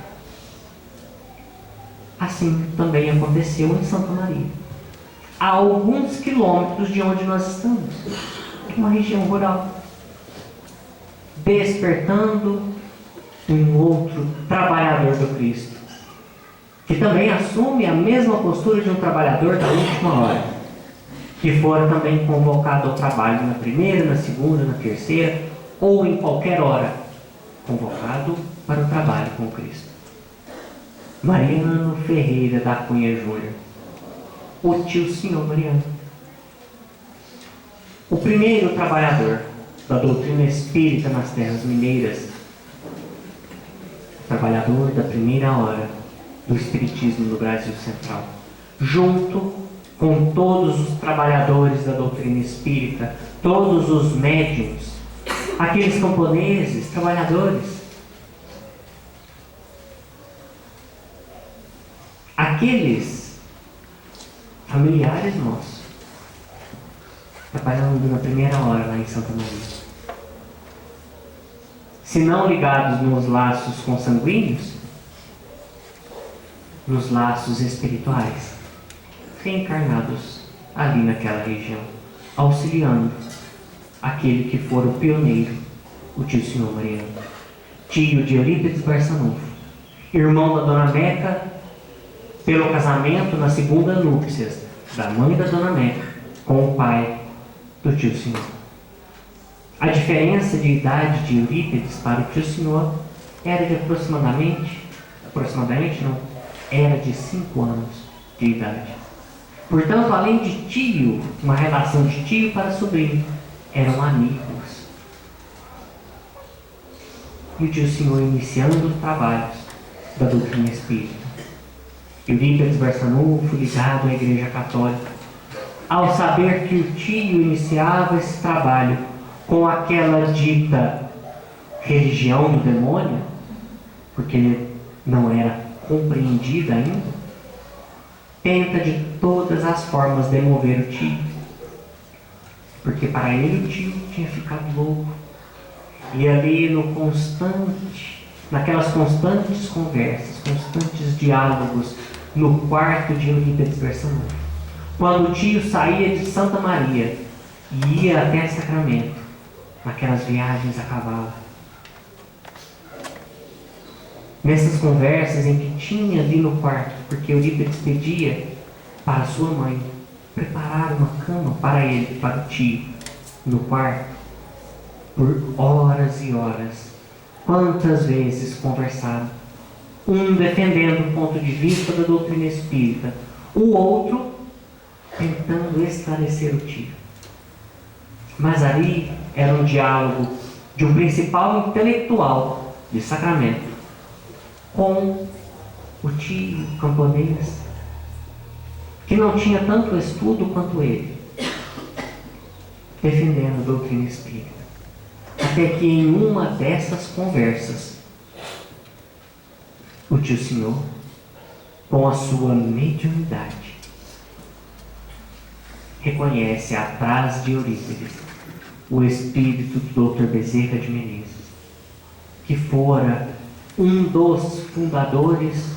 Assim também aconteceu em Santa Maria, a alguns quilômetros de onde nós estamos, uma região rural, despertando um outro trabalhador do Cristo, que também assume a mesma postura de um trabalhador da última hora, que fora também convocado ao trabalho na primeira, na segunda, na terceira, ou em qualquer hora, convocado para o trabalho com Cristo. Mariano Ferreira da Cunha Júnior, o tio Senhor Mariano. O primeiro trabalhador da doutrina espírita nas terras mineiras, o trabalhador da primeira hora do espiritismo no Brasil Central, junto com todos os trabalhadores da doutrina espírita, todos os médiuns, aqueles camponeses, trabalhadores, aqueles familiares nossos, trabalhando na primeira hora lá em Santa Maria. Se não ligados nos laços consanguíneos, nos laços espirituais, reencarnados ali naquela região, auxiliando aquele que for o pioneiro, o tio Senhor Mariano, tio de Eurípides Barçanufo, irmão da Dona Meca, pelo casamento na segunda núpcias da mãe da Dona Meca com o pai do tio Senhor. A diferença de idade de Eurípides para o tio Senhor era de aproximadamente não, era de 5 anos de idade. Portanto, além de tio, uma relação de tio para sobrinho, eram amigos. E o tio Senhor iniciando os trabalhos da doutrina espírita. Eurípides Barçanufo, ligado à Igreja Católica, ao saber que o tio iniciava esse trabalho com aquela dita religião do demônio, porque não era compreendida ainda, tenta de todas as formas demover o tio, porque para ele o tio tinha ficado louco. E ali naquelas constantes conversas, constantes diálogos no quarto de Eurípides Barçanufo, quando o tio saía de Santa Maria e ia até Sacramento, naquelas viagens a cavalo, nessas conversas em que tinha ali no quarto, porque Eurípides pedia para sua mãe preparar uma cama para ele, para o tio, no quarto, por horas e horas. Quantas vezes conversaram, um defendendo o ponto de vista da doutrina espírita, o outro tentando esclarecer o tio. Mas ali era um diálogo de um principal intelectual de Sacramento com o tio camponês, que não tinha tanto estudo quanto ele, defendendo a doutrina espírita. Até que em uma dessas conversas, o tio Senhor, com a sua mediunidade, reconhece atrás de Eurípides o espírito do Dr. Bezerra de Menezes, que fora um dos fundadores,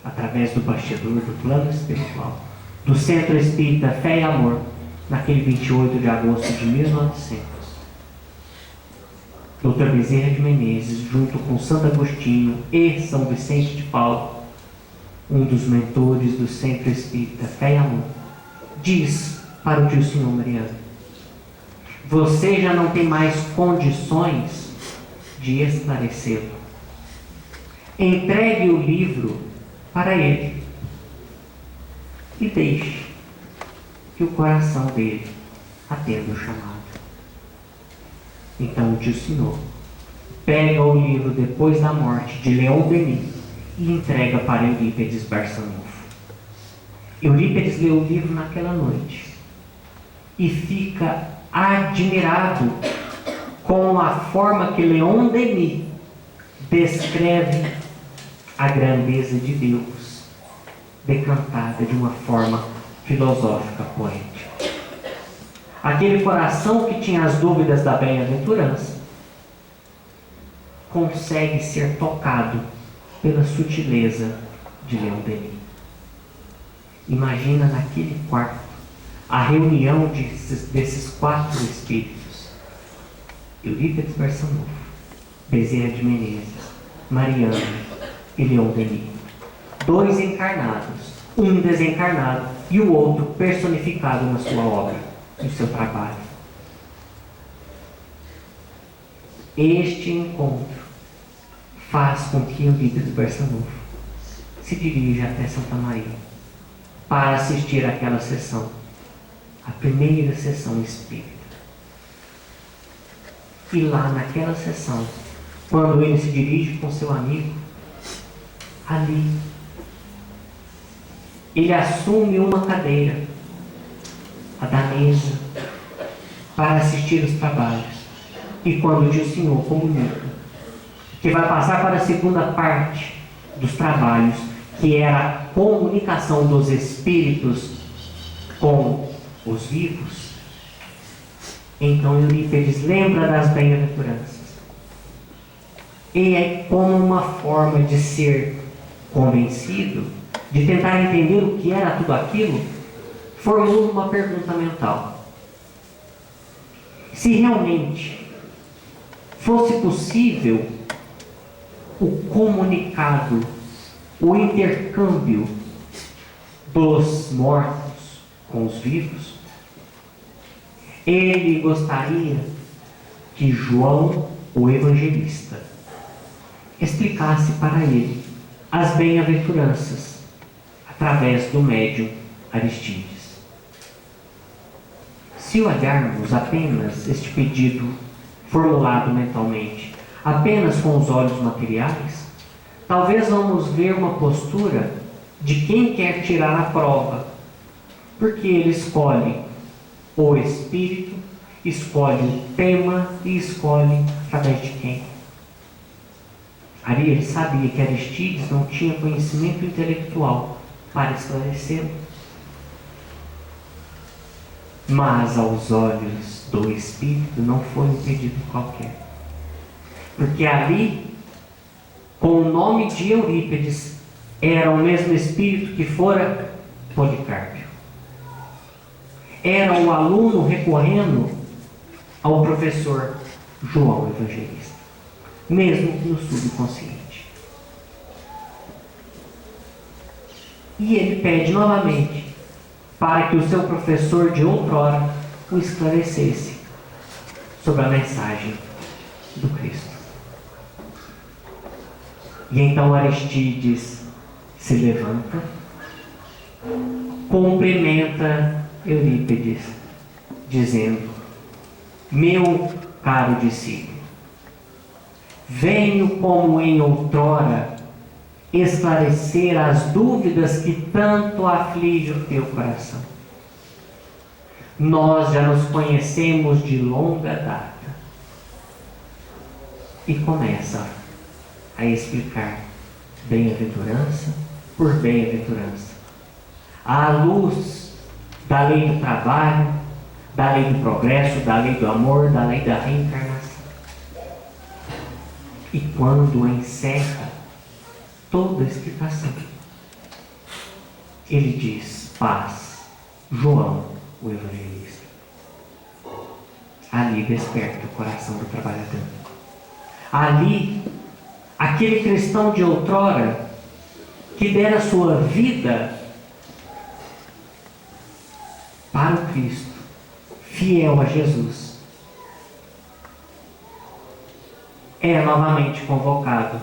através do bastidor do plano espiritual, do Centro Espírita Fé e Amor, naquele 28 de agosto de 1900. Dr. Bezerra de Menezes, junto com Santo Agostinho e São Vicente de Paulo, um dos mentores do Centro Espírita Fé e Amor, diz para o tio Senhor Mariano: você já não tem mais condições de esclarecê-lo. Entregue o livro para ele e deixe que o coração dele atenda o chamado. Então o tio Senhor pega o livro depois da morte de Leon Denis e entrega para Eurípides Barçanufo. Eurípides lê o livro naquela noite e fica admirado com a forma que Leon Denis descreve a grandeza de Deus, decantada de uma forma filosófica poética. Aquele coração que tinha as dúvidas da bem-aventurança consegue ser tocado pela sutileza de Leon Denis. Imagina naquele quarto a reunião desses 4 espíritos: Eurípides Barçanufo, Bezerra de Menezes, Mariano e Leon Denis. 2 encarnados, um desencarnado e o outro personificado na sua obra, no seu trabalho. Este encontro faz com que Eurípides Barçanufo se dirija até Santa Maria para assistir àquela sessão, a primeira sessão espírita. E lá naquela sessão, quando ele se dirige com seu amigo, ali, ele assume uma cadeira, a da mesa, para assistir os trabalhos. E quando o Senhor comunica que vai passar para a segunda parte dos trabalhos, que era a comunicação dos espíritos com os vivos, então Eurípides lembra das bem-aventuranças. E é como uma forma de ser convencido, de tentar entender o que era tudo aquilo, formula uma pergunta mental. Se realmente fosse possível o comunicado, o intercâmbio dos mortos com os vivos, ele gostaria que João, o evangelista, explicasse para ele as bem-aventuranças através do médium Aristides. Se olharmos apenas este pedido formulado mentalmente, apenas com os olhos materiais, talvez vamos ver uma postura de quem quer tirar a prova, porque ele escolhe o espírito, escolhe o tema e escolhe através de quem. Ali ele sabia que Aristides não tinha conhecimento intelectual para esclarecê-lo. Mas aos olhos do espírito não foi um pedido qualquer. Porque ali, com o nome de Eurípides, era o mesmo espírito que fora Policarpo. Era o aluno recorrendo ao professor João Evangelista, mesmo no subconsciente. E ele pede novamente para que o seu professor de outrora o esclarecesse sobre a mensagem do Cristo. E então Aristides se levanta, cumprimenta Eurípides, dizendo: meu caro discípulo, venho como em outrora esclarecer as dúvidas que tanto aflige o teu coração. Nós já nos conhecemos de longa data. E começa a explicar bem-aventurança por bem-aventurança, à luz da lei do trabalho, da lei do progresso, da lei do amor, da lei da reencarnação. E quando encerra toda a explicação, ele diz: paz, João, o evangelista. Ali desperta o coração do trabalhador. Ali, aquele cristão de outrora, que dera sua vida para o Cristo, fiel a Jesus, é novamente convocado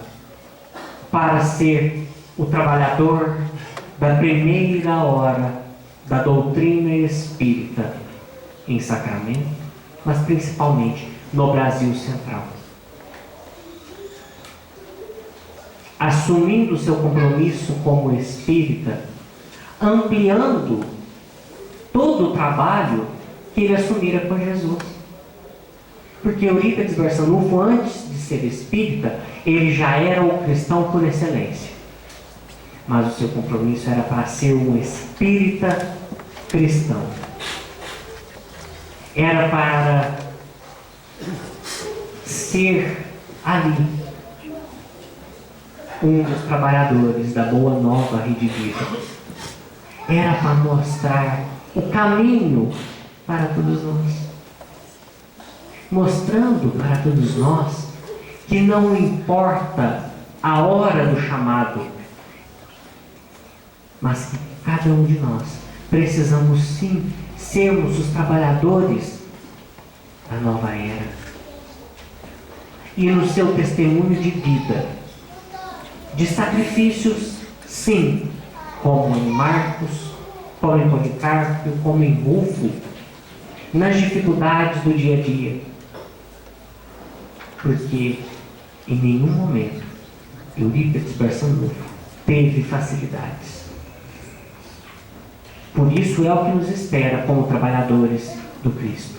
para ser o trabalhador da primeira hora da doutrina espírita em Sacramento, mas principalmente no Brasil Central. Assumindo seu compromisso como espírita, ampliando todo o trabalho que ele assumira com Jesus. Porque Eurípides Barçanufo, antes de ser espírita, ele já era o cristão por excelência. Mas o seu compromisso era para ser um espírita cristão. Era para ser ali um dos trabalhadores da Boa Nova Rede Vida. Era para mostrar o caminho para todos nós. Mostrando para todos nós que não importa a hora do chamado, mas que cada um de nós precisamos sim sermos os trabalhadores da nova era. E no seu testemunho de vida, de sacrifícios, sim, como em Marcos, como em Policarpo, como em Rufo, nas dificuldades do dia a dia. Porque em nenhum momento Eurípides Barçanufo teve facilidades. Por isso é o que nos espera como trabalhadores do Cristo.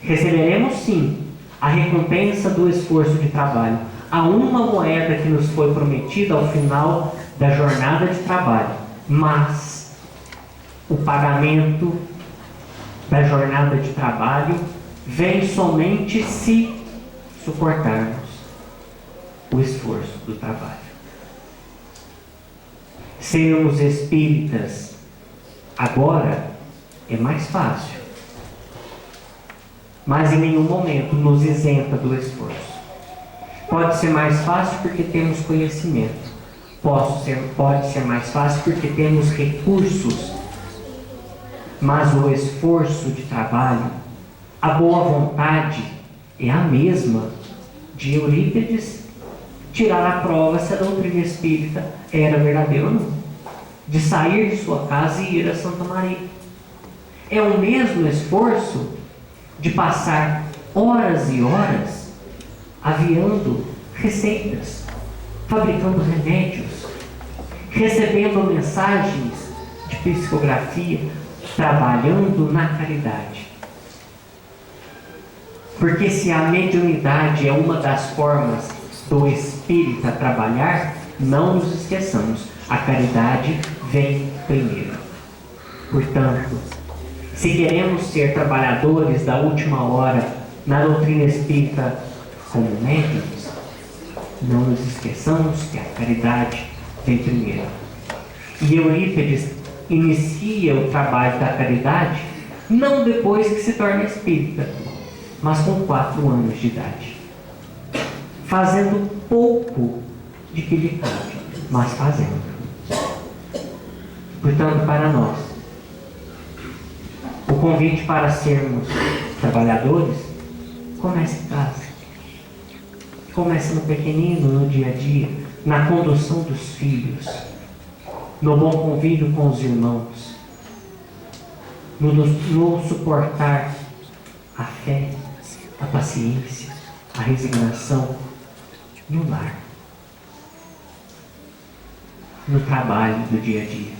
Receberemos sim a recompensa do esforço de trabalho. Há uma moeda que nos foi prometida ao final da jornada de trabalho, mas o pagamento da jornada de trabalho vem somente se suportarmos o esforço do trabalho. Sermos espíritas agora é mais fácil, mas em nenhum momento nos isenta do esforço. Pode ser mais fácil porque temos conhecimento, pode ser mais fácil porque temos recursos, mas o esforço de trabalho, a boa vontade é a mesma de Eurípides tirar a prova se a doutrina espírita era verdadeira ou não, de sair de sua casa e ir a Santa Maria. É o mesmo esforço de passar horas e horas aviando receitas, fabricando remédios, recebendo mensagens de psicografia, trabalhando na caridade. Porque se a mediunidade é uma das formas do espírita trabalhar, não nos esqueçamos, a caridade vem primeiro. Portanto, se queremos ser trabalhadores da última hora na doutrina espírita como médiuns, não nos esqueçamos que a caridade vem primeiro. E Eurípides inicia o trabalho da caridade não depois que se torna espírita, mas com 4 anos de idade, fazendo pouco de que lhe cabe, mas fazendo. Portanto, para nós, o convite para sermos trabalhadores começa em casa. Começa no pequenino, no dia a dia, na condução dos filhos, no bom convívio com os irmãos, no suportar a fé, a paciência, a resignação no lar, no trabalho do dia a dia.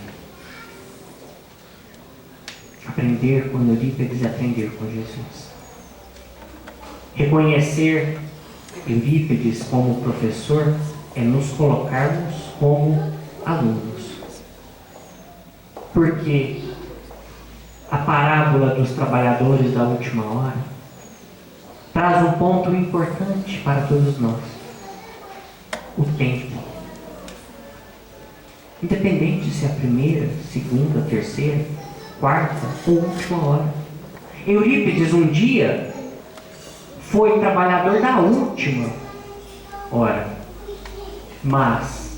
Aprender com Eurípides e aprender com Jesus. Reconhecer Eurípides como professor é nos colocarmos como alunos. Porque a parábola dos trabalhadores da última hora traz um ponto importante para todos nós: o tempo. Independente de se é a primeira, segunda, terceira, quarta ou última hora. Eurípides um dia foi trabalhador da última hora, mas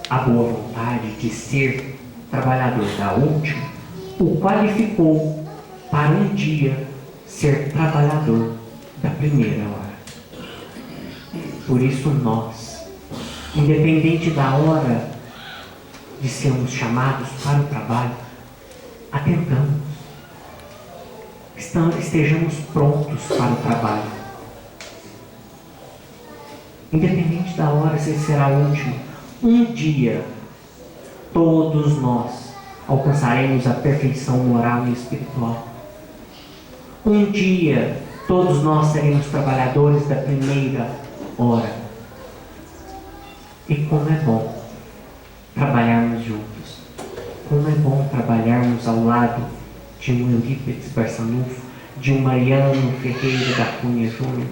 a boa vontade de ser trabalhador da última o qualificou para um dia ser trabalhador da primeira hora. Por isso nós, independente da hora de sermos chamados para o trabalho, atentamos, estejamos prontos para o trabalho. Independente da hora se será o último, um dia todos nós alcançaremos a perfeição moral e espiritual. Um dia todos nós seremos trabalhadores da primeira hora. E como é bom trabalharmos juntos. Como é bom trabalharmos ao lado de um Eurípides Barçanufo, de um Mariano Ferreira da Cunha Júnior,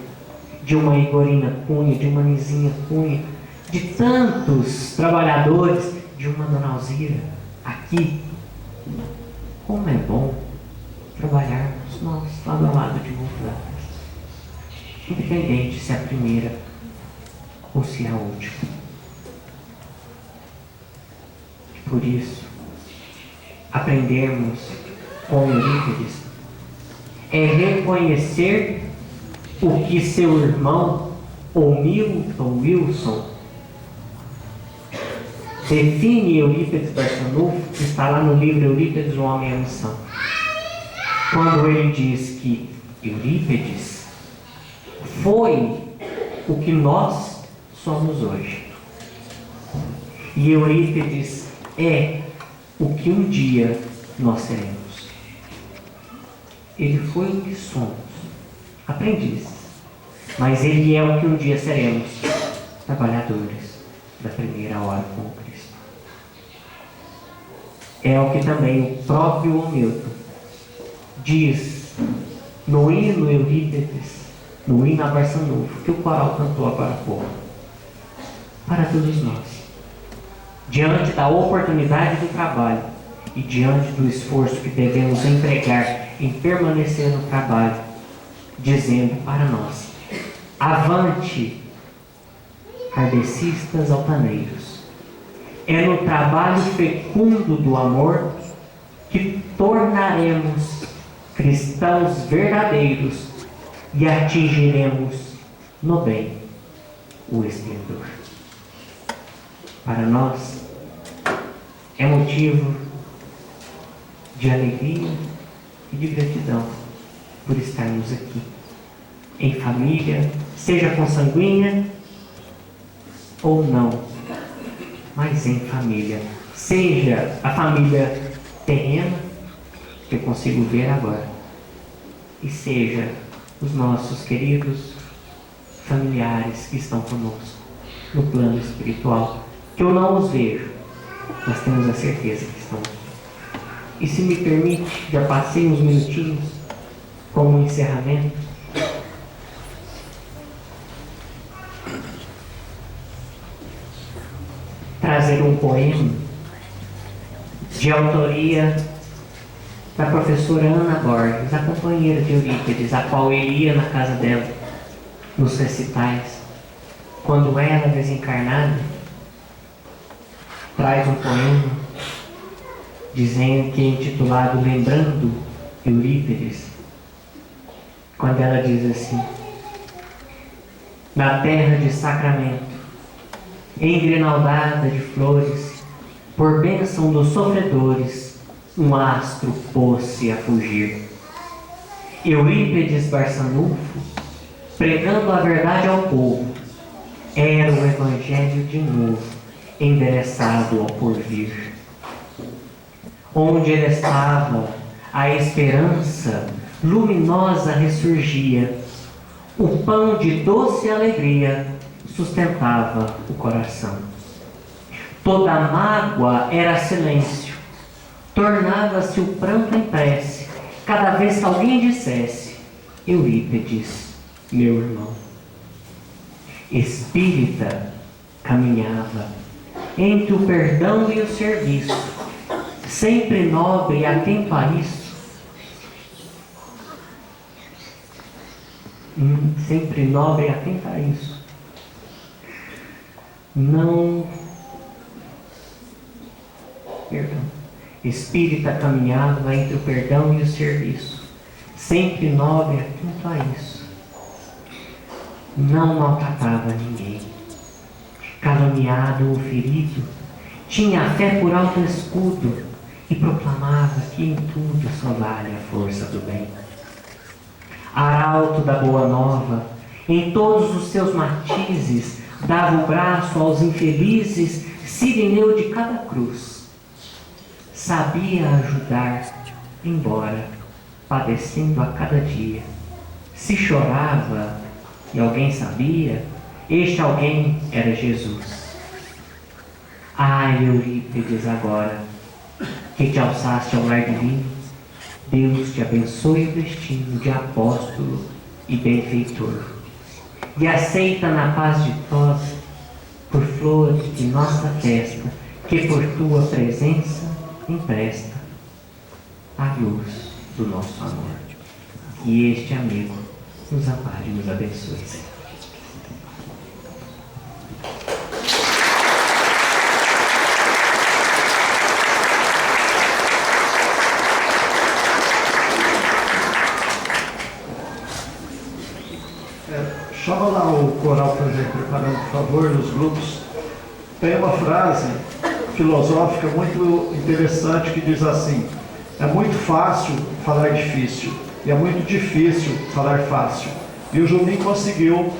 de uma Igorina Cunha, de uma Nizinha Cunha, de tantos trabalhadores, de uma Dona Alzira, aqui. Como é bom trabalharmos nós lado a lado de outras, independente se é a primeira ou se é a última. Por isso, aprendermos com Eurípides é reconhecer o que seu irmão, ou Milton Wilson, define Eurípides Barçanufo, que está lá no livro Eurípides, o Homem e a Missão. Quando ele diz que Eurípides foi o que nós somos hoje. E Eurípides é o que um dia nós seremos. Ele foi o que somos, aprendizes. Mas ele é o que um dia seremos, trabalhadores da primeira hora com Cristo. É o que também o próprio Hamilton diz no hino Eurípides, no hino a Barçanufo, que o coral cantou agora há pouco. Para todos nós, diante da oportunidade do trabalho e diante do esforço que devemos empregar em permanecer no trabalho, dizendo para nós: avante, kardecistas altaneiros. É no trabalho fecundo do amor que tornaremos cristãos verdadeiros e atingiremos no bem o esplendor. Para nós é motivo de alegria e de gratidão por estarmos aqui, em família, seja consanguínea ou não, mas em família. Seja a família terrena, que eu consigo ver agora, e seja os nossos queridos familiares que estão conosco no plano espiritual, que eu não os vejo, mas temos a certeza que estão aqui. E se me permite, já passei uns minutinhos como um encerramento, trazer um poema de autoria da professora Ana Borges, a companheira de Eurípides, a qual ele ia na casa dela, nos recitais. Quando ela, desencarnada, traz um poema dizendo que é intitulado Lembrando Eurípides, quando ela diz assim: na terra de Sacramento, engrinaldada de flores, por bênção dos sofredores, um astro pôs-se a fugir. Eurípides Barçanufo, pregando a verdade ao povo, era o evangelho de novo, endereçado ao porvir. Onde ele estava, a esperança luminosa ressurgia, o pão de doce alegria sustentava o coração. Toda mágoa era silêncio, tornava-se o pranto em prece, cada vez que alguém dissesse: Eurípides, meu irmão. Espírita caminhava entre o perdão e o serviço, sempre nobre e atento a isso. Sempre nobre e atento a isso. Não. Perdão. Espírita caminhava entre o perdão e o serviço, sempre nobre e atento a isso. Não maltratava ninguém. Caluniado ou ferido, tinha a fé por alto escudo e proclamava que em tudo só vale a força do bem. Arauto da boa nova, em todos os seus matizes, dava o braço aos infelizes, sirineu de cada cruz. Sabia ajudar, embora padecendo a cada dia. Se chorava e alguém sabia, este alguém era Jesus. Ai, Eurípides, agora que te alçaste ao lar divino, Deus te abençoe o destino de apóstolo e benfeitor, e aceita na paz ditosa, por flores de nossa festa, que por tua presença empresta a luz do nosso amor. Que este amigo nos ampare e nos abençoe. Chama lá o coral para a gente preparando, por favor, nos grupos. Tem uma frase filosófica muito interessante que diz assim: é muito fácil falar difícil e é muito difícil falar fácil. E o Juninho conseguiu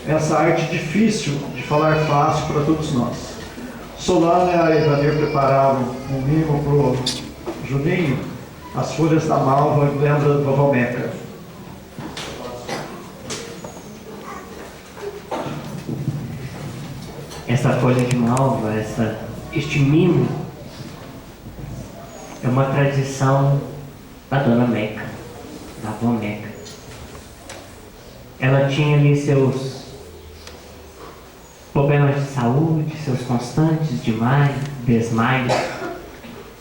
essa arte difícil de falar fácil para todos nós. Solana e a Ivanir prepararam um mimo para o Juninho, As Folhas da Malva, lembra da Vovó Meca. Essa folha de malva, este mimo, é uma tradição da Dona Meca, da Vó Meca. Ela tinha ali seus problemas de saúde, seus constantes desmaios,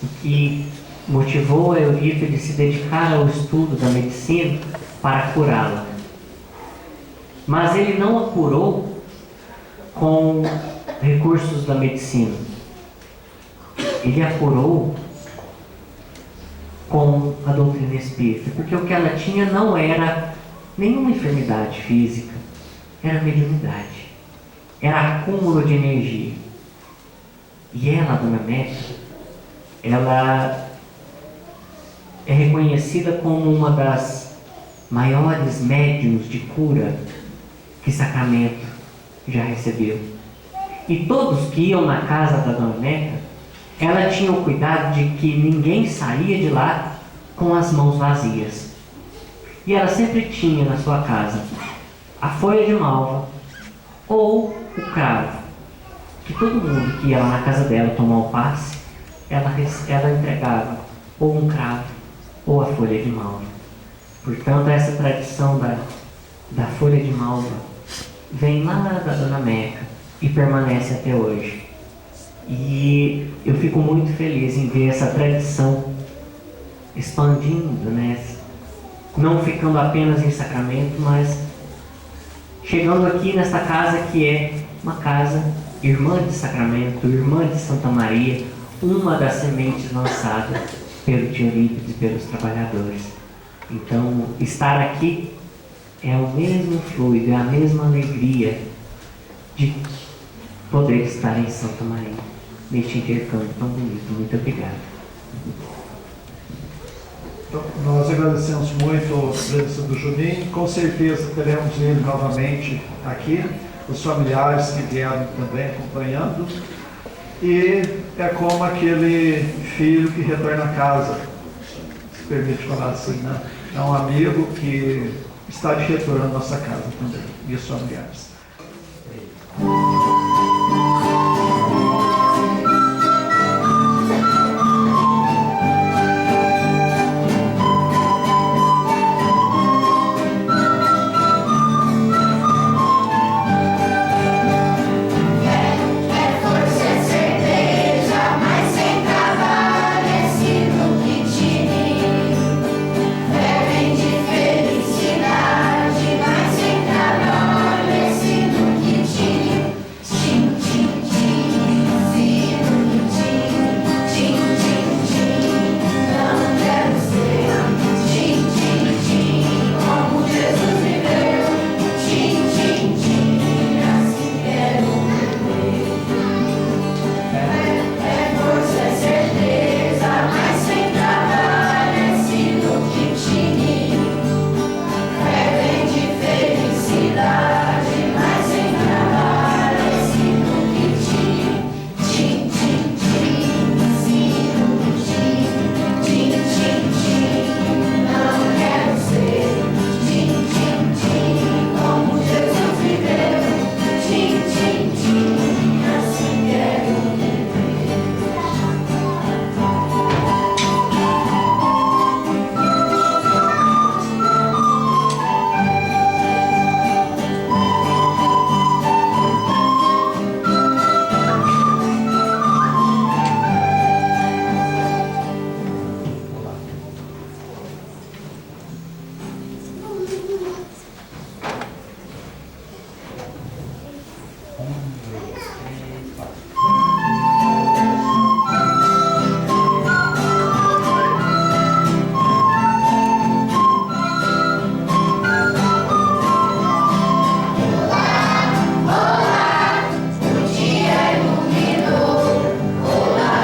o que motivou a Eurípides de se dedicar ao estudo da medicina para curá-la. Mas ele não a curou com recursos da medicina. Ele a curou com a doutrina espírita, porque o que ela tinha não era nenhuma enfermidade física, era mediunidade, era acúmulo de energia. E ela, a Dona Meca, ela é reconhecida como uma das maiores médiuns de cura que Sacramento já recebeu. E todos que iam na casa da Dona Meca, ela tinha o cuidado de que ninguém saía de lá com as mãos vazias. E ela sempre tinha na sua casa a folha de malva ou o cravo, que todo mundo que ia lá na casa dela tomar o passe, ela entregava ou um cravo ou a folha de malva. Portanto, essa tradição da folha de malva vem lá da Dona Meca e permanece até hoje. E eu fico muito feliz em ver essa tradição expandindo, né? Não ficando apenas em Sacramento, mas chegando aqui nesta casa que é uma casa irmã de Sacramento, irmã de Santa Maria, uma das sementes lançadas pelo tio Eurípides e pelos trabalhadores. Então, estar aqui é o mesmo fluido, é a mesma alegria de poder estar em Santa Maria, neste intercâmbio tão bonito. Muito obrigado. Então, nós agradecemos muito a presença do Juninho. Com certeza teremos ele novamente aqui, os familiares que vieram também acompanhando. E é como aquele filho que retorna a casa, se permite falar assim, né? É um amigo que está de retorno à nossa casa também, e os familiares. Olá, o dia iluminou. Olá.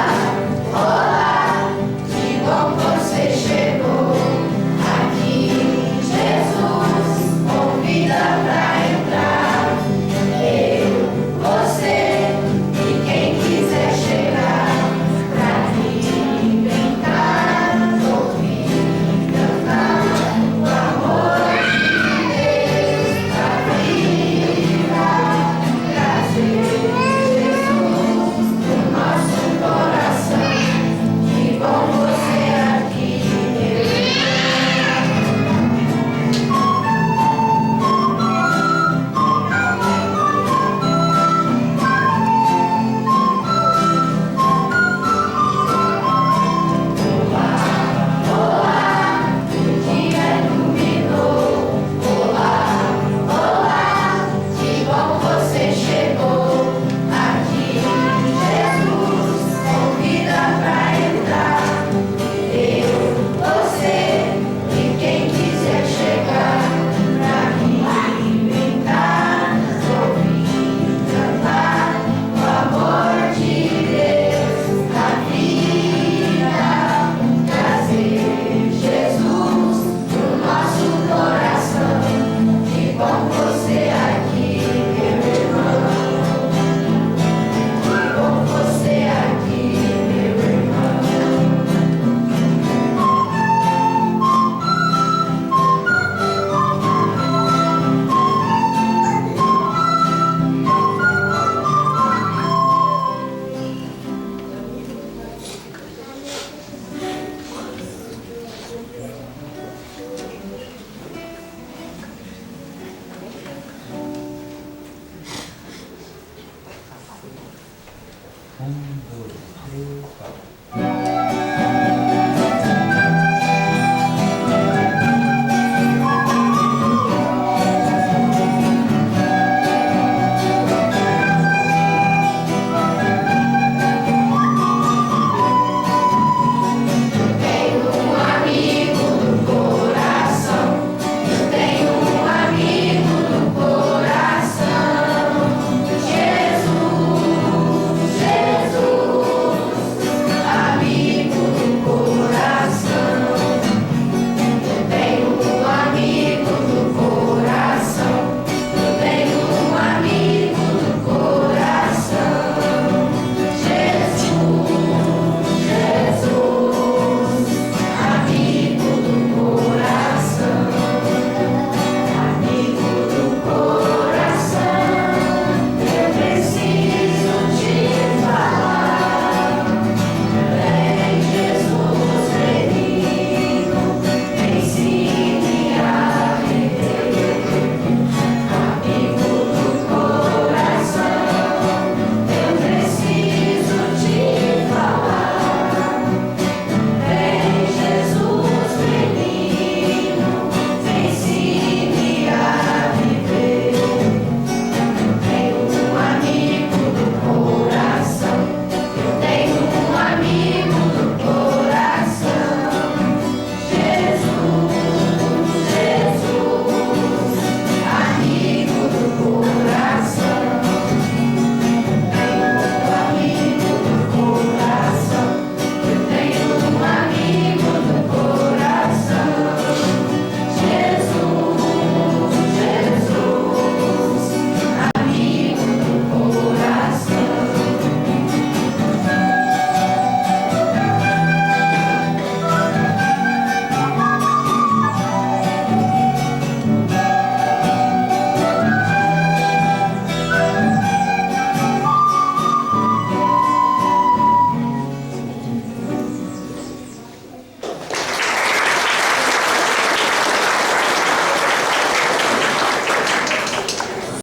Um, dois, três, quatro.